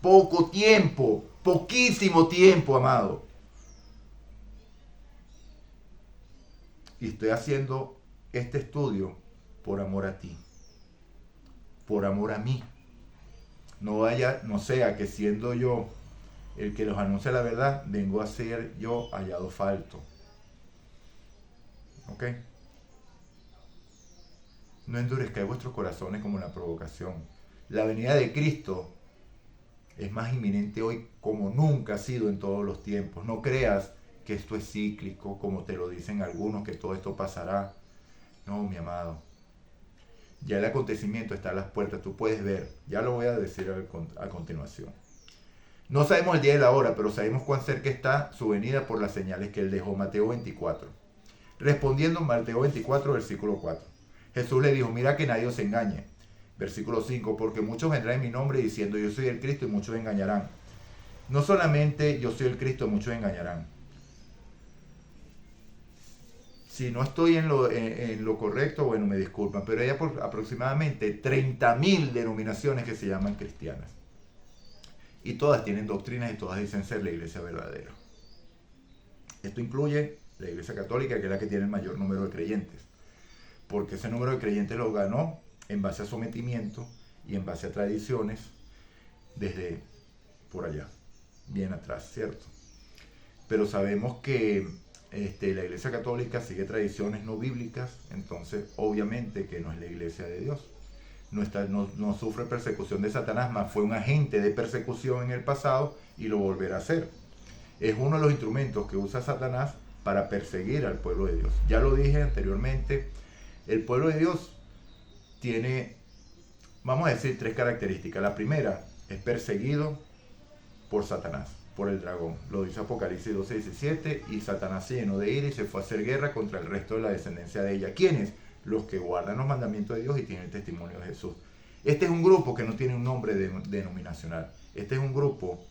[SPEAKER 1] Poco tiempo, poquísimo tiempo, amado. Y estoy haciendo este estudio por amor a ti, por amor a mí. No sea que siendo yo el que los anuncia la verdad, vengo a ser yo hallado falto. ¿Ok? No endurezcáis vuestros corazones como en la provocación. La venida de Cristo es más inminente hoy como nunca ha sido en todos los tiempos. No creas que esto es cíclico, como te lo dicen algunos, que todo esto pasará. No, mi amado. Ya el acontecimiento está a las puertas, tú puedes ver. Ya lo voy a decir a continuación. No sabemos el día y la hora, pero sabemos cuán cerca está su venida por las señales que él dejó. Mateo 24. Respondiendo, Mateo 24, versículo 4. Jesús le dijo, mira que nadie os engañe. Versículo 5, porque muchos vendrán en mi nombre diciendo, yo soy el Cristo, y muchos engañarán. No solamente yo soy el Cristo, muchos engañarán. Si no estoy en lo correcto, bueno, me disculpan, pero hay aproximadamente 30.000 denominaciones que se llaman cristianas. Y todas tienen doctrinas y todas dicen ser la iglesia verdadera. Esto incluye la iglesia católica, que es la que tiene el mayor número de creyentes. Porque ese número de creyentes lo ganó en base a sometimiento y en base a tradiciones, desde por allá, bien atrás, ¿cierto? Pero sabemos que la Iglesia Católica sigue tradiciones no bíblicas, entonces obviamente que no es la Iglesia de Dios. No sufre persecución de Satanás, más fue un agente de persecución en el pasado y lo volverá a hacer. Es uno de los instrumentos que usa Satanás para perseguir al pueblo de Dios. Ya lo dije anteriormente, el pueblo de Dios tiene, vamos a decir, 3 características. La primera es perseguido por Satanás, por el dragón. Lo dice Apocalipsis 12:17, y Satanás se llenó de ira y se fue a hacer guerra contra el resto de la descendencia de ella. ¿Quiénes? Los que guardan los mandamientos de Dios y tienen el testimonio de Jesús. Este es un grupo que no tiene un nombre denominacional. Este es un grupo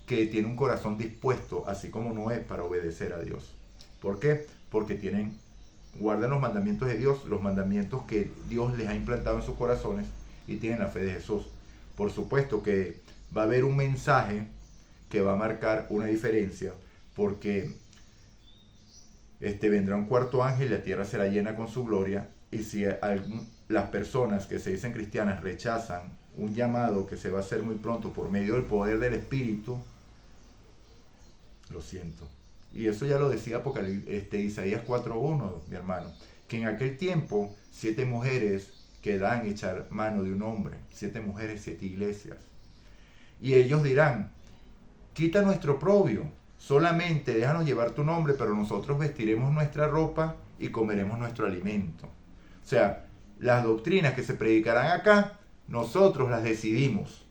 [SPEAKER 1] que tiene un corazón dispuesto, así como Noé, para obedecer a Dios. ¿Por qué? Porque guardan los mandamientos de Dios, los mandamientos que Dios les ha implantado en sus corazones, y tienen la fe de Jesús. Por supuesto que va a haber un mensaje que va a marcar una diferencia, porque vendrá un cuarto ángel y la tierra será llena con su gloria. Y si las personas que se dicen cristianas rechazan un llamado que se va a hacer muy pronto por medio del poder del Espíritu, lo siento. Y eso ya lo decía Isaías 4:1, mi hermano, que en aquel tiempo 7 mujeres quedarán echar mano de un hombre, 7 mujeres, 7 iglesias. Y ellos dirán: quita nuestro oprobio, solamente déjanos llevar tu nombre, pero nosotros vestiremos nuestra ropa y comeremos nuestro alimento. O sea, las doctrinas que se predicarán acá, nosotros las decidimos.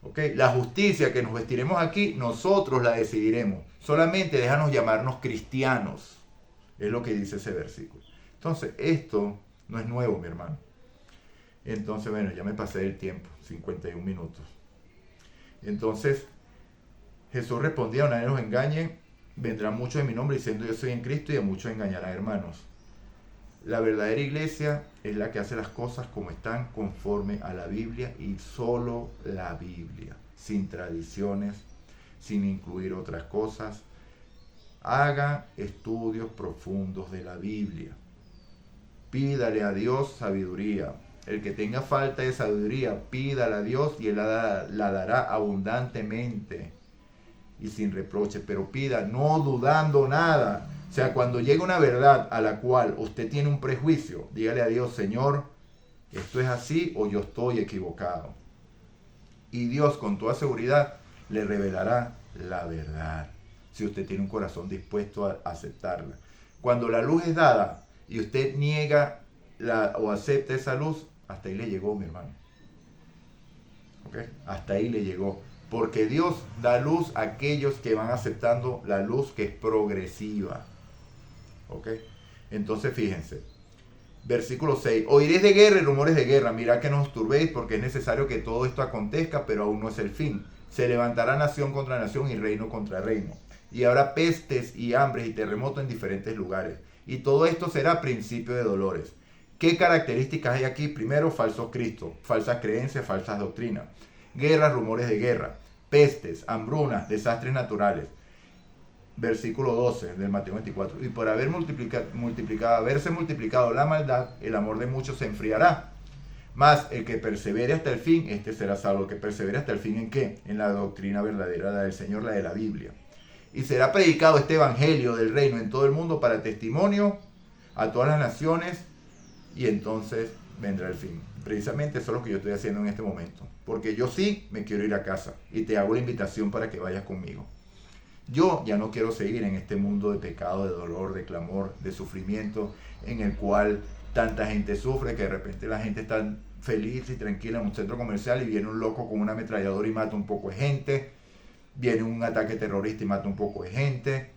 [SPEAKER 1] ¿Okay? La justicia que nos vestiremos aquí, nosotros la decidiremos. Solamente déjanos llamarnos cristianos. Es lo que dice ese versículo. Entonces, esto no es nuevo, mi hermano. Entonces, bueno, ya me pasé el tiempo, 51 minutos. Entonces, Jesús respondía: a nadie los engañen, vendrán muchos en mi nombre diciendo yo soy en Cristo, y a muchos engañarán, hermanos. La verdadera iglesia es la que hace las cosas como están, conforme a la Biblia, y solo la Biblia, sin tradiciones, sin incluir otras cosas. Haga estudios profundos de la Biblia. Pídale a Dios sabiduría. El que tenga falta de sabiduría, pídale a Dios y Él la dará abundantemente y sin reproche. Pero pida no dudando nada. O sea, cuando llegue una verdad a la cual usted tiene un prejuicio, dígale a Dios: Señor, esto es así o yo estoy equivocado. Y Dios con toda seguridad le revelará la verdad, si usted tiene un corazón dispuesto a aceptarla. Cuando la luz es dada y usted niega o acepta esa luz, hasta ahí le llegó, mi hermano. ¿Okay? Hasta ahí le llegó. Porque Dios da luz a aquellos que van aceptando la luz que es progresiva. ¿Ok? Entonces fíjense. Versículo 6. Oiréis de guerra y rumores de guerra. Mirad que no os turbéis, porque es necesario que todo esto acontezca, pero aún no es el fin. Se levantará nación contra nación y reino contra reino. Y habrá pestes y hambres y terremotos en diferentes lugares. Y todo esto será principio de dolores. ¿Qué características hay aquí? Primero, falsos cristos, falsas creencias, falsas doctrinas. Guerras, rumores de guerra, pestes, hambrunas, desastres naturales. Versículo 12 del Mateo 24. Y por haberse multiplicado la maldad, el amor de muchos se enfriará. Mas el que persevere hasta el fin, este será salvo. El que persevere hasta el fin, ¿en qué? En la doctrina verdadera, la del Señor, la de la Biblia. Y será predicado este evangelio del reino en todo el mundo para testimonio a todas las naciones, y entonces vendrá el fin. Precisamente eso es lo que yo estoy haciendo en este momento. Porque yo sí me quiero ir a casa y te hago la invitación para que vayas conmigo. Yo ya no quiero seguir en este mundo de pecado, de dolor, de clamor, de sufrimiento, en el cual tanta gente sufre, que de repente la gente está feliz y tranquila en un centro comercial y viene un loco con una ametralladora y mata un poco de gente. Viene un ataque terrorista y mata un poco de gente.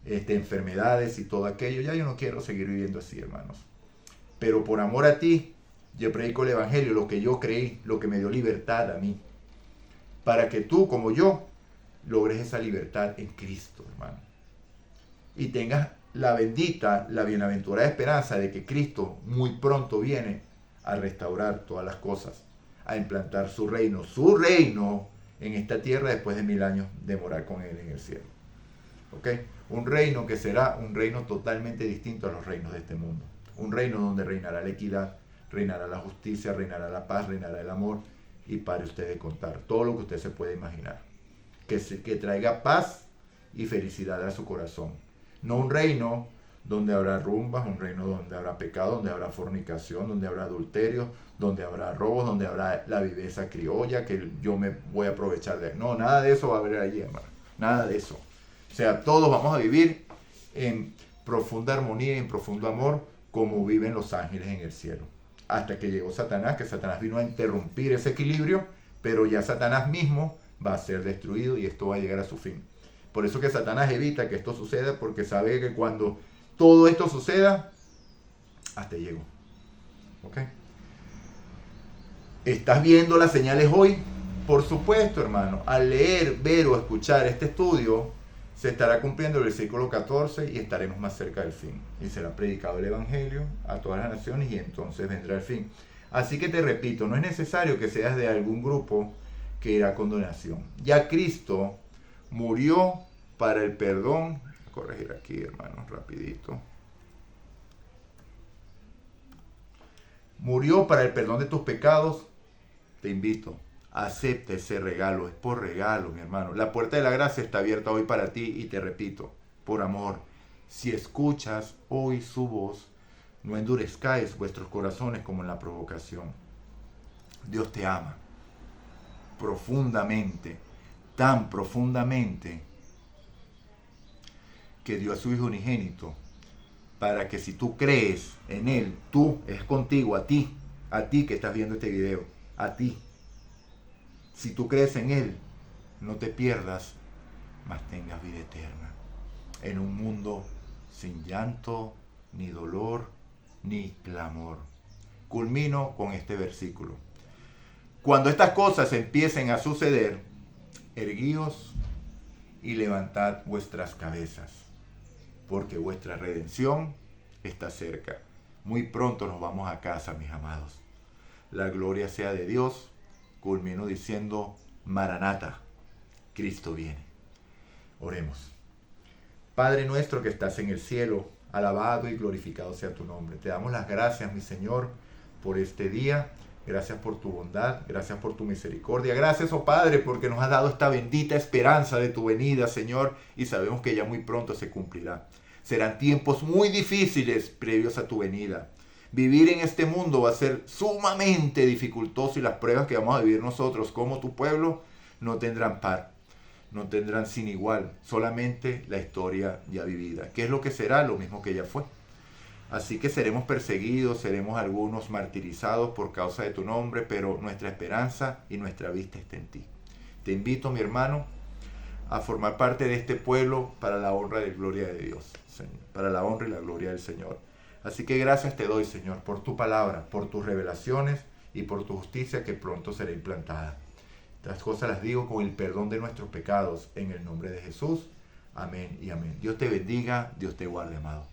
[SPEAKER 1] Enfermedades y todo aquello. Ya yo no quiero seguir viviendo así, hermanos. Pero por amor a ti, yo predico el evangelio, lo que yo creí, lo que me dio libertad a mí. Para que tú, como yo, logres esa libertad en Cristo, hermano. Y tengas la bendita, la bienaventurada esperanza de que Cristo muy pronto viene a restaurar todas las cosas, a implantar su reino en esta tierra después de 1000 años de morar con Él en el cielo. ¿Ok? Un reino que será un reino totalmente distinto a los reinos de este mundo. Un reino donde reinará la equidad, reinará la justicia, reinará la paz, reinará el amor, y pare usted de contar todo lo que usted se puede imaginar. Que traiga paz y felicidad a su corazón. No un reino donde habrá rumbas, un reino donde habrá pecado, donde habrá fornicación, donde habrá adulterio, donde habrá robos, donde habrá la viveza criolla, que yo me voy a aprovechar de... No, nada de eso va a haber allí, hermano. Nada de eso. O sea, todos vamos a vivir en profunda armonía y en profundo amor, como viven los ángeles en el cielo. Hasta que llegó Satanás, que Satanás vino a interrumpir ese equilibrio, pero ya Satanás mismo va a ser destruido y esto va a llegar a su fin. Por eso que Satanás evita que esto suceda, porque sabe que cuando todo esto suceda, hasta llegó. ¿Ok? ¿Estás viendo las señales hoy? Por supuesto, hermano. Al leer, ver o escuchar este estudio, se estará cumpliendo el versículo 14 y estaremos más cerca del fin. Y será predicado el Evangelio a todas las naciones y entonces vendrá el fin. Así que te repito, no es necesario que seas de algún grupo que irá a condenación. Ya Cristo murió para el perdón. Voy a corregir aquí, hermanos, rapidito. Murió para el perdón de tus pecados. Te invito, acepta ese regalo, es por regalo, mi hermano. La puerta de la gracia está abierta hoy para ti y te repito, por amor, si escuchas hoy su voz, no endurezcáis vuestros corazones como en la provocación. Dios te ama profundamente, tan profundamente, que dio a su Hijo unigénito, para que si tú crees en Él, tú, es contigo, a ti que estás viendo este video, a ti. Si tú crees en Él, no te pierdas, mas tengas vida eterna. En un mundo sin llanto, ni dolor, ni clamor. Culmino con este versículo. Cuando estas cosas empiecen a suceder, erguíos y levantad vuestras cabezas, porque vuestra redención está cerca. Muy pronto nos vamos a casa, mis amados. La gloria sea de Dios. Culmino diciendo, Maranata, Cristo viene. Oremos. Padre nuestro que estás en el cielo, alabado y glorificado sea tu nombre. Te damos las gracias, mi Señor, por este día. Gracias por tu bondad, gracias por tu misericordia. Gracias, oh Padre, porque nos has dado esta bendita esperanza de tu venida, Señor, y sabemos que ya muy pronto se cumplirá. Serán tiempos muy difíciles previos a tu venida. Vivir en este mundo va a ser sumamente dificultoso y las pruebas que vamos a vivir nosotros como tu pueblo no tendrán par, no tendrán sin igual, solamente la historia ya vivida. ¿Qué es lo que será? Lo mismo que ya fue. Así que seremos perseguidos, seremos algunos martirizados por causa de tu nombre, pero nuestra esperanza y nuestra vista está en ti. Te invito, mi hermano, a formar parte de este pueblo para la honra y gloria de Dios, Señor, para la honra y la gloria del Señor. Así que gracias te doy, Señor, por tu palabra, por tus revelaciones y por tu justicia que pronto será implantada. Estas cosas las digo con el perdón de nuestros pecados, en el nombre de Jesús. Amén y amén. Dios te bendiga, Dios te guarde, amado.